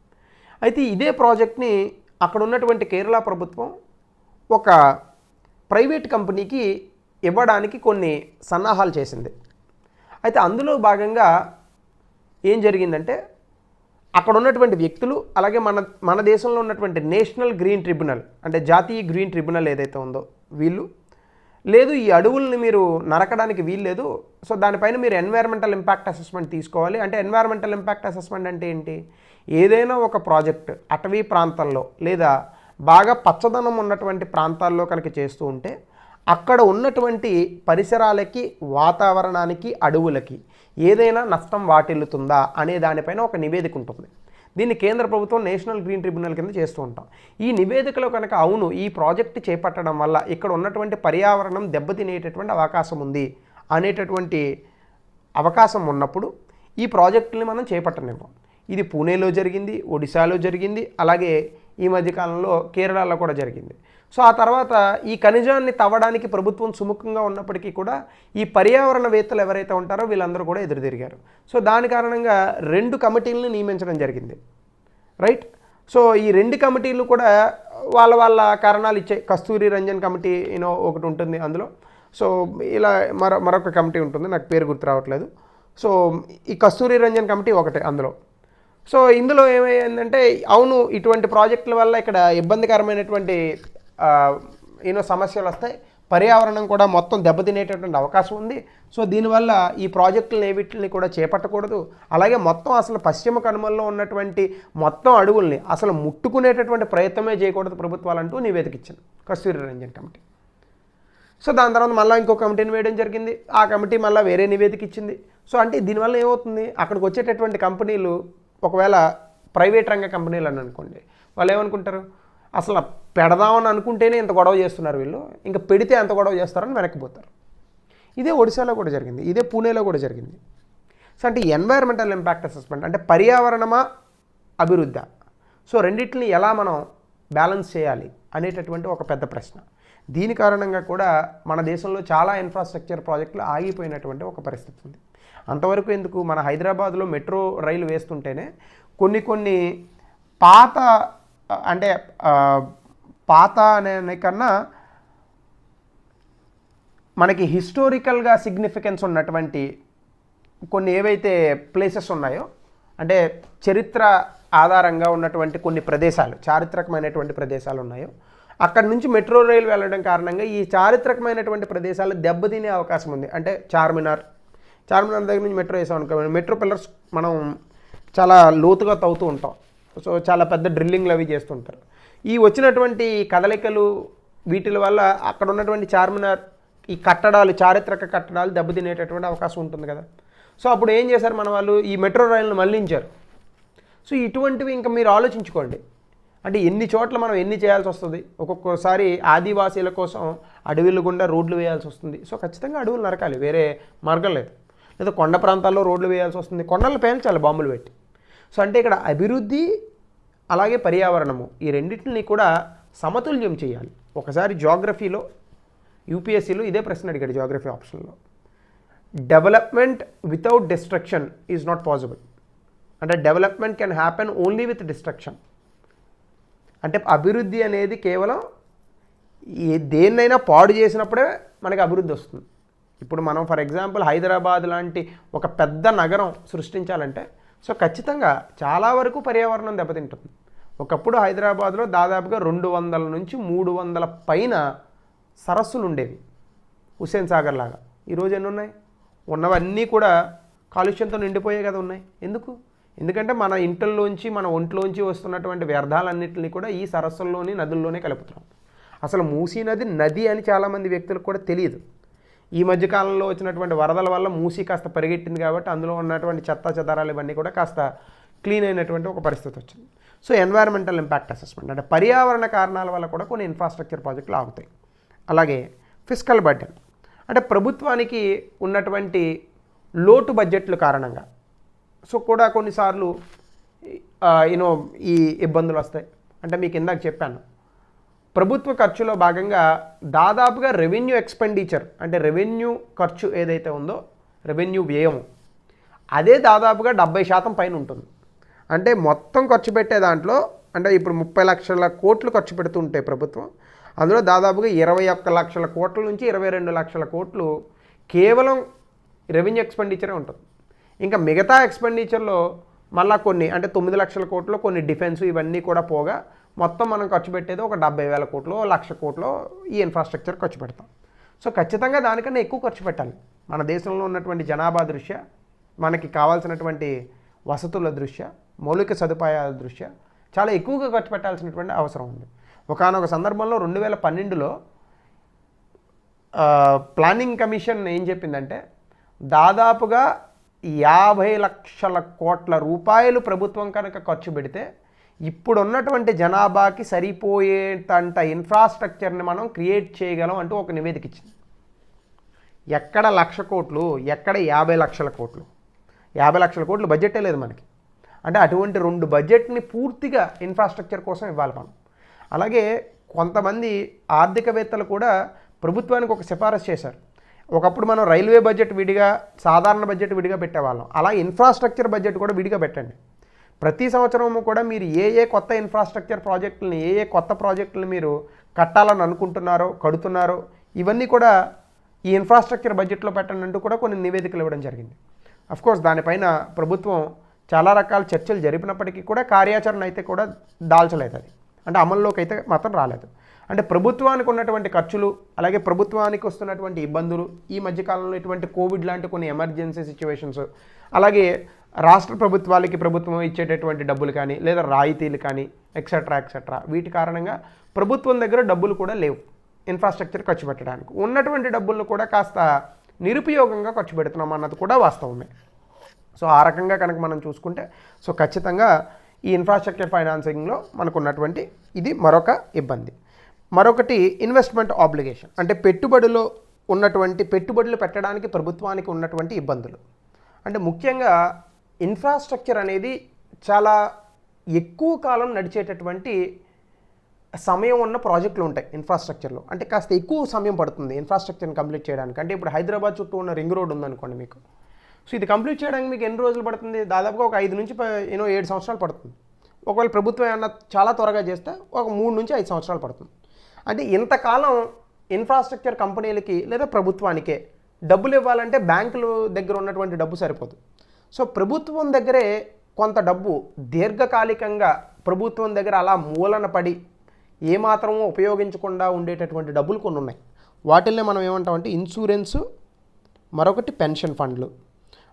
అయితే ఇదే ప్రాజెక్ట్ని అక్కడ ఉన్నటువంటి కేరళ ప్రభుత్వం ఒక ప్రైవేట్ కంపెనీకి ఇవ్వడానికి కొన్ని సన్నాహాలు చేసింది. అయితే అందులో భాగంగా ఏం జరిగిందంటే అక్కడ ఉన్నటువంటి వ్యక్తులు, అలాగే మన దేశంలో ఉన్నటువంటి నేషనల్ గ్రీన్ ట్రిబ్యునల్, అంటే జాతీయ గ్రీన్ ట్రిబ్యునల్ ఏదైతే ఉందో వీళ్ళు, లేదు ఈ అడవుల్ని మీరు నరకడానికి వీల్లేదు, సో దానిపైన మీరు ఎన్వైర్మెంటల్ ఇంపాక్ట్ అసెస్మెంట్ తీసుకోవాలి. అంటే ఎన్వైర్మెంటల్ ఇంపాక్ట్ అసెస్మెంట్ అంటే ఏంటి, ఏదైనా ఒక ప్రాజెక్ట్ అటవీ ప్రాంతంలో లేదా బాగా పచ్చదనం ఉన్నటువంటి ప్రాంతాల్లో కనుక చేస్తూ ఉంటే అక్కడ ఉన్నటువంటి పరిసరాలకి, వాతావరణానికి, అడవులకి ఏదైనా నష్టం వాటిల్లుతుందా అనే దానిపైన ఒక నివేదిక ఉంటుంది. దీన్ని కేంద్ర ప్రభుత్వం నేషనల్ గ్రీన్ ట్రిబ్యునల్ కింద చేస్తూ ఉంటాం. ఈ నివేదికలో కనుక అవును ఈ ప్రాజెక్ట్ చేపట్టడం వల్ల ఇక్కడ ఉన్నటువంటి పర్యావరణం దెబ్బతినేటటువంటి అవకాశం ఉంది అనేటటువంటి అవకాశం ఉన్నప్పుడు ఈ ప్రాజెక్టుని మనం చేపట్టనివ్వం. ఇది పూణేలో జరిగింది, ఒడిశాలో జరిగింది, అలాగే ఈ మధ్యకాలంలో కేరళలో కూడా జరిగింది. సో ఆ తర్వాత ఈ ఖనిజాన్ని తవ్వడానికి ప్రభుత్వం సుముఖంగా ఉన్నప్పటికీ కూడా ఈ పర్యావరణవేత్తలు ఎవరైతే ఉంటారో వీళ్ళందరూ కూడా ఎదురుతిరిగారు. సో దాని కారణంగా 2 కమిటీలను నియమించడం జరిగింది, రైట్. సో ఈ 2 కమిటీలు కూడా వాళ్ళ కారణాలు ఇచ్చాయి. కస్తూరి రంజన్ కమిటీ ఒకటి ఉంటుంది అందులో. సో ఇలా మరొక కమిటీ ఉంటుంది, నాకు పేరు గుర్తు రావట్లేదు. సో ఈ కస్తూరి రంజన్ కమిటీ ఒకటే అందులో. సో ఇందులో ఏమైందంటే అవును ఇటువంటి ప్రాజెక్టుల వల్ల ఇక్కడ ఇబ్బందికరమైనటువంటి సమస్యలు వస్తాయి, పర్యావరణం కూడా మొత్తం దెబ్బతినేటటువంటి అవకాశం ఉంది. సో దీనివల్ల ఈ ప్రాజెక్టులను ఏవిటిని కూడా చేపట్టకూడదు, అలాగే మొత్తం అసలు పశ్చిమ కనుమల్లో ఉన్నటువంటి మొత్తం అడవుల్ని అసలు ముట్టుకునేటటువంటి ప్రయత్నమే చేయకూడదు ప్రభుత్వాలంటూ నివేదిక ఇచ్చింది కస్తూరి రంజన్ కమిటీ. సో దాని తర్వాత మళ్ళీ ఇంకో కమిటీని వేయడం జరిగింది. ఆ కమిటీ మళ్ళీ వేరే నివేదిక ఇచ్చింది. సో అంటే దీనివల్ల ఏమవుతుంది, అక్కడికి వచ్చేటటువంటి కంపెనీలు ఒకవేళ ప్రైవేట్ రంగ కంపెనీలు అని అనుకోండి, వాళ్ళు ఏమనుకుంటారు, అసలు పెడదామని అనుకుంటేనే ఇంత గొడవ చేస్తున్నారు వీళ్ళు, ఇంకా పెడితే ఎంత గొడవ చేస్తారని వెనక్కిపోతారు. ఇదే ఒడిశాలో కూడా జరిగింది, ఇదే పూణేలో కూడా జరిగింది. సో అంటే ఎన్వైర్మెంటల్ ఇంపాక్ట్ అసెస్మెంట్ అంటే పర్యావరణమా అభివృద్ధి, సో రెండింటిని ఎలా మనం బ్యాలెన్స్ చేయాలి అనేటటువంటి ఒక పెద్ద ప్రశ్న. దీని కారణంగా కూడా మన దేశంలో చాలా ఇన్ఫ్రాస్ట్రక్చర్ ప్రాజెక్టులు ఆగిపోయినటువంటి ఒక పరిస్థితి ఉంది. అంతవరకు ఎందుకు, మన హైదరాబాద్లో మెట్రో రైలు వేస్తుంటేనే కొన్ని పాత, అంటే పాత అనే కన్నా మనకి హిస్టోరికల్గా సిగ్నిఫికెన్స్ ఉన్నటువంటి కొన్ని ఏవైతే ప్లేసెస్ ఉన్నాయో, అంటే చరిత్ర ఆధారంగా ఉన్నటువంటి కొన్ని ప్రదేశాలు, చారిత్రకమైనటువంటి ప్రదేశాలు ఉన్నాయో, అక్కడి నుంచి మెట్రో రైలు వెళ్ళడం కారణంగా ఈ చారిత్రకమైనటువంటి ప్రదేశాలు దెబ్బతినే అవకాశం ఉంది. అంటే చార్మినార్ దగ్గర నుంచి మెట్రో వేసాం అనుకో, మెట్రో పిల్లర్స్ మనం చాలా లోతుగా తవ్వుతూ ఉంటాం. సో చాలా పెద్ద డ్రిల్లింగ్లు అవి చేస్తుంటారు. ఈ వచ్చినటువంటి కదలికలు వీటి వల్ల అక్కడ ఉన్నటువంటి చార్మినార్ ఈ కట్టడాలు, చారిత్రక కట్టడాలు దెబ్బతినేటటువంటి అవకాశం ఉంటుంది కదా. సో అప్పుడు ఏం చేశారు మన వాళ్ళు, ఈ మెట్రో రైలును మళ్లించారు. సో ఇటువంటివి ఇంకా మీరు ఆలోచించుకోండి, అంటే ఎన్ని చోట్ల మనం ఎన్ని చేయాల్సి వస్తుంది. ఒక్కొక్కసారి ఆదివాసీల కోసం అడవులు గుండా రోడ్లు వేయాల్సి వస్తుంది. సో ఖచ్చితంగా అడవులు నరకాలి, వేరే మార్గం లేదు. లేదా కొండ ప్రాంతాల్లో రోడ్లు వేయాల్సి వస్తుంది, కొండలు పేల్చాలి బాంబులు పెట్టి. సో అంటే ఇక్కడ అభివృద్ధి అలాగే పర్యావరణము ఈ రెండింటిని కూడా సమతుల్యం చేయాలి. ఒకసారి జాగ్రఫీలో యూపీఎస్సీలో ఇదే ప్రశ్న అడిగాడు జాగ్రఫీ ఆప్షన్లో, development without destruction is not possible. అంటే development can happen only with destruction. అంటే అభివృద్ధి అనేది కేవలం దేన్నైనా పాడు చేసినప్పుడే మనకి అభివృద్ధి వస్తుంది. ఇప్పుడు మనం ఫర్ ఎగ్జాంపుల్ హైదరాబాద్ లాంటి ఒక పెద్ద నగరం సృష్టించాలంటే సో ఖచ్చితంగా చాలా వరకు పర్యావరణం దెబ్బతింటుంది. ఒకప్పుడు హైదరాబాద్లో దాదాపుగా 200 నుంచి 300 పైన సరస్సులు ఉండేవి, హుస్సేన్ సాగర్ లాగా. ఈరోజు ఎన్ని ఉన్నాయి? ఉన్నవన్నీ కూడా కాలుష్యంతో నిండిపోయే కదా ఉన్నాయి. ఎందుకంటే మన ఇంట్లోంచి మన ఒంట్లోంచి వస్తున్నటువంటి వ్యర్థాలన్నింటినీ కూడా ఈ సరస్సుల్లోని నదుల్లోనే కలుపుతున్నాం. అసలు మూసీ నది అని చాలామంది వ్యక్తులకు కూడా తెలియదు. ఈ మధ్యకాలంలో వచ్చినటువంటి వరదల వల్ల మూసీ కాస్త పరిగెట్టింది కాబట్టి అందులో ఉన్నటువంటి చెత్త చెదారాలు ఇవన్నీ కూడా కాస్త క్లీన్ అయినటువంటి ఒక పరిస్థితి వచ్చింది. సో ఎన్వైరన్మెంటల్ ఇంపాక్ట్ అసెస్మెంట్ అంటే పర్యావరణ కారణాల వల్ల కూడా కొన్ని ఇన్ఫ్రాస్ట్రక్చర్ ప్రాజెక్టులు ఆగుతాయి. అలాగే ఫిస్కల్ బడ్జెట్ అంటే ప్రభుత్వానికి ఉన్నటువంటి లోటు బడ్జెట్ల కారణంగా సో కూడా కొన్నిసార్లు ఈ ఇబ్బందులు వస్తాయి. అంటే మీకు ఇందాక చెప్పాను, ప్రభుత్వ ఖర్చులో భాగంగా దాదాపుగా రెవెన్యూ ఎక్స్పెండిచర్ అంటే రెవెన్యూ ఖర్చు ఏదైతే ఉందో రెవెన్యూ వ్యయం అదే దాదాపుగా 70% పైన ఉంటుంది. అంటే మొత్తం ఖర్చు పెట్టే దాంట్లో అంటే ఇప్పుడు 30 లక్షల కోట్లు ఖర్చు పెడుతుంటే ప్రభుత్వం, అందులో దాదాపుగా 21 లక్షల కోట్ల నుంచి 22 లక్షల కోట్లు కేవలం రెవెన్యూ ఎక్స్పెండిచరే ఉంటుంది. ఇంకా మిగతా ఎక్స్పెండిచర్లో మళ్ళీ కొన్ని అంటే 9 లక్షల కోట్లు కొన్ని డిఫెన్స్ ఇవన్నీ కూడా పోగా మొత్తం మనం ఖర్చు పెట్టేది ఒక 70,000 కోట్లు 1,00,000 కోట్లు ఈ ఇన్ఫ్రాస్ట్రక్చర్ ఖర్చు పెడతాం. సో ఖచ్చితంగా దానికన్నా ఎక్కువ ఖర్చు పెట్టాలి. మన దేశంలో ఉన్నటువంటి జనాభా దృష్ట్యా, మనకి కావాల్సినటువంటి వసతుల దృష్ట్యా, మౌలిక సదుపాయాల దృష్ట్యా చాలా ఎక్కువగా ఖర్చు పెట్టాల్సినటువంటి అవసరం ఉంది. ఒకానొక సందర్భంలో 2012లో ప్లానింగ్ కమిషన్ ఏం చెప్పిందంటే దాదాపుగా 50 లక్షల కోట్ల రూపాయలు ప్రభుత్వం కనుక ఖర్చు పెడితే ఇప్పుడున్నటువంటి జనాభాకి సరిపోయేటంత ఇన్ఫ్రాస్ట్రక్చర్ని మనం క్రియేట్ చేయగలం అంటూ ఒక నివేదిక ఇచ్చింది. ఎక్కడ 1,00,000 కోట్లు, ఎక్కడ 50 లక్షల కోట్లు. 50 లక్షల కోట్లు బడ్జెటే లేదు మనకి. అంటే అటువంటి 2 బడ్జెట్ని పూర్తిగా ఇన్ఫ్రాస్ట్రక్చర్ కోసం ఇవ్వాలి మనం. అలాగే కొంతమంది ఆర్థికవేత్తలు కూడా ప్రభుత్వానికి ఒక సిఫారసు చేశారు. ఒకప్పుడు మనం రైల్వే బడ్జెట్ విడిగా, సాధారణ బడ్జెట్ విడిగా పెట్టేవాళ్ళం. అలా ఇన్ఫ్రాస్ట్రక్చర్ బడ్జెట్ కూడా విడిగా పెట్టండి. ప్రతి సంవత్సరము కూడా మీరు ఏ కొత్త ఇన్ఫ్రాస్ట్రక్చర్ ప్రాజెక్టులని ఏ కొత్త ప్రాజెక్టులను మీరు కట్టాలని అనుకుంటున్నారో కడుతున్నారో ఇవన్నీ కూడా ఈ ఇన్ఫ్రాస్ట్రక్చర్ బడ్జెట్లో పెట్టండి అంటూ కూడా కొన్ని నివేదికలు ఇవ్వడం జరిగింది. అఫ్కోర్స్ దానిపైన ప్రభుత్వం చాలా రకాల చర్చలు జరిపినప్పటికీ కూడా కార్యాచరణ అయితే కూడా దాల్చలేదు. అది అంటే అమల్లోకి అయితే మాత్రం రాలేదు. అంటే ప్రభుత్వానికి ఉన్నటువంటి ఖర్చులు అలాగే ప్రభుత్వానికి వస్తున్నటువంటి ఇబ్బందులు, ఈ మధ్యకాలంలో ఇటువంటి కోవిడ్ లాంటి కొన్ని ఎమర్జెన్సీ సిచ్యువేషన్స్, అలాగే రాష్ట్ర ప్రభుత్వాలకి ప్రభుత్వం ఇచ్చేటటువంటి డబ్బులు కానీ లేదా రాయితీలు కానీ ఎక్సెట్రా వీటి కారణంగా ప్రభుత్వం దగ్గర డబ్బులు కూడా లేవు ఇన్ఫ్రాస్ట్రక్చర్ ఖర్చు పెట్టడానికి. ఉన్నటువంటి డబ్బులను కూడా కాస్త నిరుపయోగంగా ఖర్చు పెడుతున్నాం అన్నది కూడా వాస్తవమే. సో ఆ రకంగా కనుక మనం చూసుకుంటే సో ఖచ్చితంగా ఈ ఇన్ఫ్రాస్ట్రక్చర్ ఫైనాన్సింగ్లో మనకు ఉన్నటువంటి ఇది మరొక ఇబ్బంది. మరొకటి ఇన్వెస్ట్మెంట్ ఆబ్లిగేషన్ అంటే పెట్టుబడులు పెట్టడానికి ప్రభుత్వానికి ఉన్నటువంటి ఇబ్బందులు. అంటే ముఖ్యంగా ఇన్ఫ్రాస్ట్రక్చర్ అనేది చాలా ఎక్కువ కాలం నడిచేటటువంటి సమయం ఉన్న ప్రాజెక్టులు ఉంటాయి ఇన్ఫ్రాస్ట్రక్చర్లో. అంటే కాస్త ఎక్కువ సమయం పడుతుంది ఇన్ఫ్రాస్ట్రక్చర్ని కంప్లీట్ చేయడానికి. అంటే ఇప్పుడు హైదరాబాద్ చుట్టూ ఉన్న రింగ్ రోడ్ ఉందనుకోండి మీకు, సో ఇది కంప్లీట్ చేయడానికి మీకు ఎన్ని రోజులు పడుతుంది? దాదాపుగా ఒక 5 నుంచి 7 సంవత్సరాలు పడుతుంది. ఒకవేళ ప్రభుత్వం ఏమన్నా చాలా త్వరగా చేస్తే ఒక 3 నుంచి 5 సంవత్సరాలు పడుతుంది. అంటే ఇంతకాలం ఇన్ఫ్రాస్ట్రక్చర్ కంపెనీలకి లేదా ప్రభుత్వానికే డబ్బులు ఇవ్వాలంటే బ్యాంకుల దగ్గర ఉన్నటువంటి డబ్బు సరిపోదు. సో ప్రభుత్వం దగ్గరే కొంత డబ్బు దీర్ఘకాలికంగా ప్రభుత్వం దగ్గర అలా మూలన పడి ఏమాత్రమో ఉపయోగించకుండా ఉండేటటువంటి డబ్బులు కొన్ని ఉన్నాయి. వాటిల్నే మనం ఏమంటామంటే ఇన్సూరెన్సు, మరొకటి పెన్షన్ ఫండ్లు.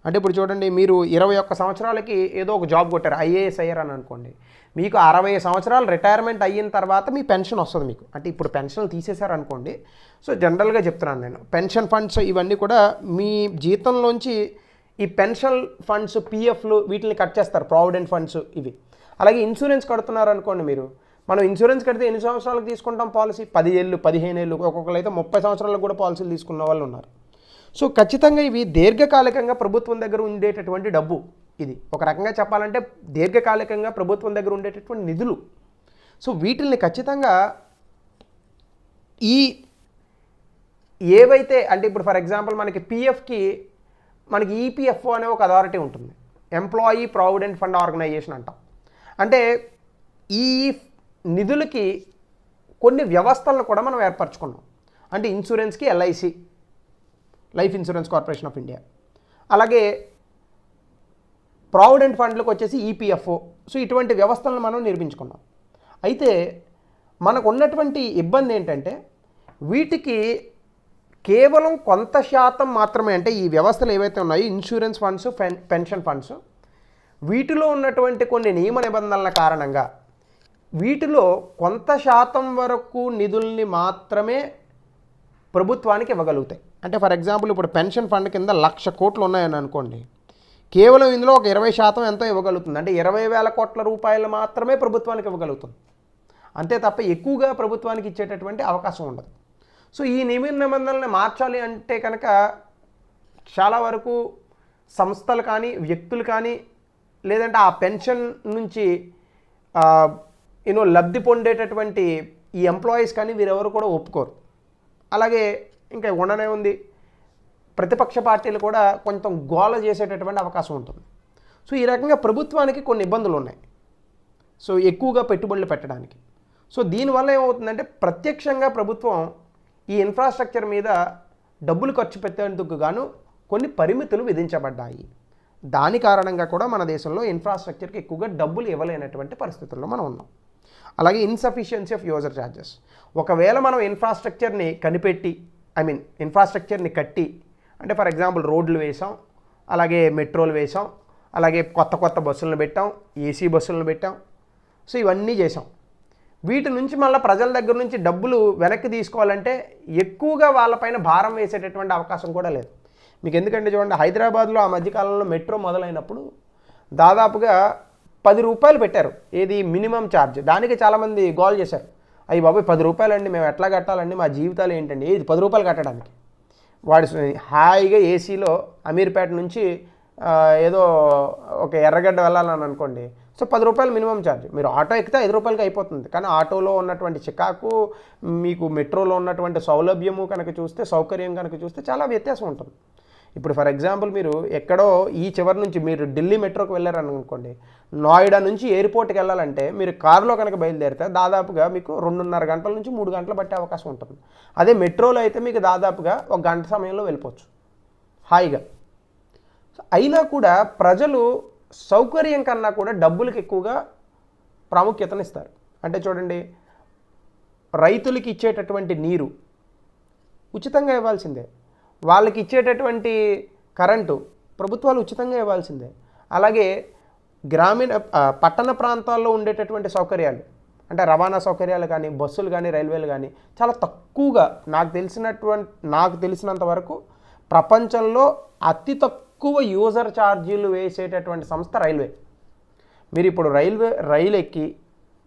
అంటే ఇప్పుడు చూడండి, మీరు 21 సంవత్సరాలకి ఏదో ఒక జాబ్ కొట్టారు, ఐఏఎస్ అయ్యారు అని అనుకోండి, మీకు 60 సంవత్సరాలు రిటైర్మెంట్ అయిన తర్వాత మీ పెన్షన్ వస్తుంది మీకు. అంటే ఇప్పుడు పెన్షన్లు తీసేశారు అనుకోండి. సో జనరల్గా చెప్తున్నాను నేను, పెన్షన్ ఫండ్స్ ఇవన్నీ కూడా మీ జీతంలోంచి ఈ పెన్షన్ ఫండ్స్, పిఎఫ్లు వీటిని కట్ చేస్తారు, ప్రావిడెంట్ ఫండ్స్ ఇవి. అలాగే ఇన్సూరెన్స్ కడుతున్నారు అనుకోండి మీరు, మనం ఇన్సూరెన్స్ కడితే ఎన్ని సంవత్సరాలకు తీసుకుంటాం పాలసీ? 10 ఏళ్ళు, 15 ఏళ్ళు, ఒక్కొక్కరు అయితే 30 సంవత్సరాలకు కూడా పాలసీలు తీసుకున్న వాళ్ళు ఉన్నారు. సో ఖచ్చితంగా ఇవి దీర్ఘకాలికంగా ప్రభుత్వం దగ్గర ఉండేటటువంటి డబ్బు. ఇది ఒక రకంగా చెప్పాలంటే దీర్ఘకాలికంగా ప్రభుత్వం దగ్గర ఉండేటటువంటి నిధులు. సో వీటిల్ని ఖచ్చితంగా ఏవైతే అంటే ఇప్పుడు ఫర్ ఎగ్జాంపుల్ మనకి పిఎఫ్కి మనకి ఈపీఎఫ్ఓ అనే ఒక అథారిటీ ఉంటుంది, ఎంప్లాయీ ప్రావిడెంట్ ఫండ్ ఆర్గనైజేషన్ అంటాం. అంటే ఈ నిధులకి కొన్ని వ్యవస్థలను కూడా మనం ఏర్పరచుకున్నాం. అంటే ఇన్సూరెన్స్కి LIC, life insurance corporation of India, అలాగే ప్రావిడెంట్ ఫండ్లకు వచ్చేసి ఈపీఎఫ్ఓ. సో ఇటువంటి వ్యవస్థలను మనం నిర్మించుకున్నాం. అయితే మనకు ఉన్నటువంటి ఇబ్బంది ఏంటంటే వీటికి కేవలం కొంత శాతం మాత్రమే, అంటే ఈ వ్యవస్థలు ఏవైతే ఉన్నాయో ఇన్సూరెన్స్ ఫండ్స్, పెన్షన్ ఫండ్స్, వీటిలో ఉన్నటువంటి కొన్ని నియమ నిబంధనల కారణంగా వీటిలో కొంత శాతం వరకు నిధుల్ని మాత్రమే ప్రభుత్వానికి ఇవ్వగలుగుతాయి. అంటే ఫర్ ఎగ్జాంపుల్ ఇప్పుడు పెన్షన్ ఫండ్ కింద 1,00,000 కోట్లు ఉన్నాయని అనుకోండి, కేవలం ఇందులో ఒక 20% ఎంతో ఇవ్వగలుగుతుంది. అంటే 20,000 కోట్ల రూపాయలు మాత్రమే ప్రభుత్వానికి ఇవ్వగలుగుతుంది. అంతే తప్ప ఎక్కువగా ప్రభుత్వానికి ఇచ్చేటటువంటి అవకాశం ఉండదు. సో ఈ నియమ నిబంధనలను మార్చాలి అంటే కనుక చాలా వరకు సంస్థలు కానీ వ్యక్తులు కానీ లేదంటే ఆ పెన్షన్ నుంచి లబ్ధి పొందేటటువంటి ఈ ఎంప్లాయీస్ కానీ వీరెవరు కూడా ఒప్పుకోరు. అలాగే ఇంకా ఉండనే ఉంది, ప్రతిపక్ష పార్టీలు కూడా కొంచెం గోల చేసేటటువంటి అవకాశం ఉంటుంది. సో ఈ రకంగా ప్రభుత్వానికి కొన్ని ఇబ్బందులు ఉన్నాయి, సో ఎక్కువగా పెట్టుబడులు పెట్టడానికి. సో దీనివల్ల ఏమవుతుందంటే ప్రత్యక్షంగా ప్రభుత్వం ఈ ఇన్ఫ్రాస్ట్రక్చర్ మీద డబ్బులు ఖర్చు పెట్టేందుకు గాను కొన్ని పరిమితులు విధించబడ్డాయి. దాని కారణంగా కూడా మన దేశంలో ఇన్ఫ్రాస్ట్రక్చర్కి ఎక్కువగా డబ్బులు ఇవ్వలేనటువంటి పరిస్థితుల్లో మనం ఉన్నాం. అలాగే ఇన్సఫిషియన్సీ ఆఫ్ యూజర్ ఛార్జెస్. ఒకవేళ మనం ఇన్ఫ్రాస్ట్రక్చర్ని కనిపెట్టి ఇన్ఫ్రాస్ట్రక్చర్ని కట్టి, అంటే ఫర్ ఎగ్జాంపుల్ రోడ్లు వేసాం, అలాగే మెట్రోలు వేసాం, అలాగే కొత్త కొత్త బస్సులను పెట్టాం, ఏసీ బస్సులను పెట్టాం, సో ఇవన్నీ చేసాం. వీటి నుంచి మళ్ళీ ప్రజల దగ్గర నుంచి డబ్బులు వెనక్కి తీసుకోవాలంటే ఎక్కువగా వాళ్ళపైన భారం వేసేటటువంటి అవకాశం కూడా లేదు. మీకు ఎందుకంటే చూడండి, హైదరాబాద్లో ఆ మధ్యకాలంలో మెట్రో మొదలైనప్పుడు దాదాపుగా 10 రూపాయలు పెట్టారు, ఏది మినిమం ఛార్జ్. దానికి చాలామంది గోల్ చేశారు, అయ్యి బాబోయ్ 10 రూపాయలండి, మేము ఎట్లా కట్టాలండి, మా జీవితాలు ఏంటండి, ఇది 10 రూపాయలు కట్టడానికి. వాడు హాయిగా ఏసీలో అమీర్పేట నుంచి ఏదో ఒక ఎర్రగడ్డ వెళ్ళాలని అనుకోండి, సో 10 రూపాయలు మినిమం ఛార్జ్. మీరు ఆటో ఎక్కితే 5 రూపాయలకి అయిపోతుంది. కానీ ఆటోలో ఉన్నటువంటి చికాకు, మీకు మెట్రోలో ఉన్నటువంటి సౌలభ్యము కనుక చూస్తే, సౌకర్యం కనుక చూస్తే చాలా వ్యత్యాసం ఉంటుంది. ఇప్పుడు ఫర్ ఎగ్జాంపుల్ మీరు ఎక్కడో ఈ చివరి నుంచి మీరు ఢిల్లీ మెట్రోకి వెళ్ళారని అనుకోండి, నోయిడా నుంచి ఎయిర్పోర్ట్కి వెళ్ళాలంటే మీరు కారులో కనుక బయలుదేరితే దాదాపుగా మీకు 2.5 గంటల నుంచి 3 గంటలు పట్టే అవకాశం ఉంటుంది. అదే మెట్రోలో అయితే మీకు దాదాపుగా 1 గంట సమయంలో వెళ్ళిపోవచ్చు హాయిగా. అయినా కూడా ప్రజలు సౌకర్యం కన్నా కూడా డబ్బులకు ఎక్కువగా ప్రాముఖ్యతనిస్తారు. అంటే చూడండి, రైతులకి ఇచ్చేటటువంటి నీరు ఉచితంగా ఇవ్వాల్సిందే, వాళ్ళకి ఇచ్చేటటువంటి కరెంటు ప్రభుత్వాలు ఉచితంగా ఇవ్వాల్సిందే. అలాగే పట్టణ ప్రాంతాల్లో ఉండేటటువంటి సౌకర్యాలు, అంటే రవాణా సౌకర్యాలు కానీ, బస్సులు కానీ, రైల్వేలు కానీ చాలా తక్కువగా, నాకు తెలిసినంత వరకు ప్రపంచంలో అతి తక్కువ యూజర్ ఛార్జీలు వేసేటటువంటి సంస్థ రైల్వే. మీరు ఇప్పుడు రైలు ఎక్కి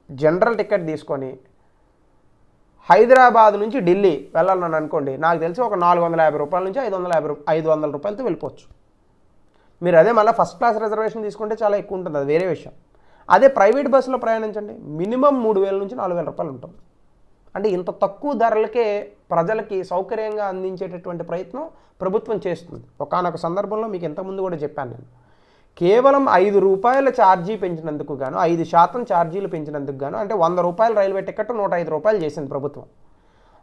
జనరల్ టికెట్ తీసుకొని హైదరాబాద్ నుంచి ఢిల్లీ వెళ్ళాలని అనుకోండి, నాకు తెలిసి ఒక 450 రూపాయల నుంచి 500 రూపాయలతో వెళ్ళిపోవచ్చు. మీరు అదే మళ్ళీ ఫస్ట్ క్లాస్ రిజర్వేషన్ తీసుకుంటే చాలా ఎక్కువ ఉంటుంది, అది వేరే విషయం. అదే ప్రైవేట్ బస్సులో ప్రయాణించండి, మినిమం 3,000 నుంచి 4,000 రూపాయలు ఉంటుంది. అంటే ఇంత తక్కువ ధరలకే ప్రజలకి సౌకర్యంగా అందించేటటువంటి ప్రయత్నం ప్రభుత్వం చేస్తుంది. ఒకానొక సందర్భంలో మీకు ఇంతకుముందు కూడా చెప్పాను నేను, కేవలం 5 రూపాయల ఛార్జీ పెంచినందుకు గాను, 5% ఛార్జీలు పెంచినందుకు గాను, అంటే 100 రూపాయల రైల్వే టికెట్ 105 రూపాయలు చేసింది ప్రభుత్వం.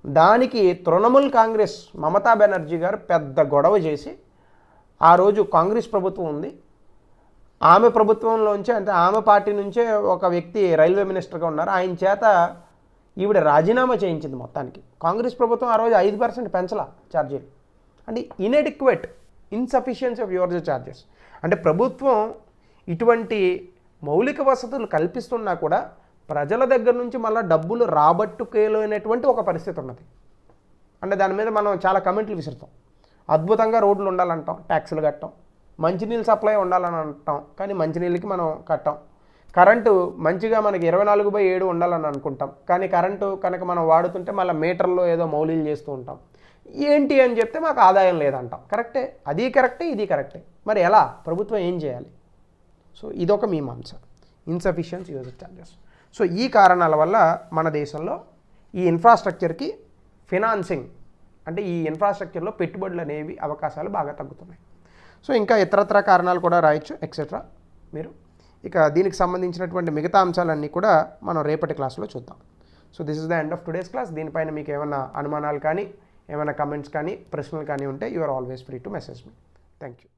దానికి తృణమూల్ కాంగ్రెస్ మమతా బెనర్జీ గారు పెద్ద గొడవ చేసి, ఆ రోజు కాంగ్రెస్ ప్రభుత్వం ఉంది, ఆమె ప్రభుత్వంలోంచే, అంటే ఆమె పార్టీ నుంచే ఒక వ్యక్తి రైల్వే మినిస్టర్గా ఉన్నారు, ఆయన చేత ఈవిడ రాజీనామా చేయించింది మొత్తానికి. కాంగ్రెస్ ప్రభుత్వం ఆ రోజు 5% పెంచలా ఛార్జీలు. అంటే ఇన్సఫిషియన్సీ ఆఫ్ యూజర్ ఛార్జెస్. అంటే ప్రభుత్వం ఇటువంటి మౌలిక వసతులు కల్పిస్తున్నా కూడా ప్రజల దగ్గర నుంచి మళ్ళీ డబ్బులు రాబట్టుకోలేనటువంటి ఒక పరిస్థితి ఉన్నది. అంటే దాని మీద మనం చాలా కమెంట్లు విసురుతాం. అద్భుతంగా రోడ్లు ఉండాలంటాం, ట్యాక్సులు కట్టాం, మంచినీళ్ళు సప్లై ఉండాలని అంటాం, కానీ మంచినీళ్ళకి మనం కట్టాం. కరెంటు మంచిగా మనకి 24/7 ఉండాలని అనుకుంటాం, కానీ కరెంటు కనుక మనం వాడుతుంటే మళ్ళీ మీటర్లో ఏదో మౌలీలు చేస్తూ ఉంటాం. ఏంటి అని చెప్తే మాకు ఆదాయం లేదంటాం. కరెక్టే, అది కరెక్టే, ఇది కరెక్టే. మరి ఎలా ప్రభుత్వం ఏం చేయాలి? సో ఇదొక మీమాంస, ఇన్సఫిషియన్స్ యూజర్ ఛార్జెస్. సో ఈ కారణాల వల్ల మన దేశంలో ఈ ఇన్ఫ్రాస్ట్రక్చర్కి ఫినాన్సింగ్, అంటే ఈ ఇన్ఫ్రాస్ట్రక్చర్లో పెట్టుబడులు అనేవి అవకాశాలు బాగా తగ్గుతున్నాయి. సో ఇంకా ఇతరత్ర కారణాలు కూడా రాయొచ్చు ఎక్సెట్రా మీరు. ఇక దీనికి సంబంధించినటువంటి మిగతా అంశాలన్నీ కూడా మనం రేపటి క్లాస్లో చూద్దాం. So this is the end of today's class. దీనిపైన మీకు ఏమైనా అనుమానాలు కానీ ఏమైనా కమెంట్స్ కానీ ప్రశ్నలు కానీ ఉంటే you are always free to message me. Thank you.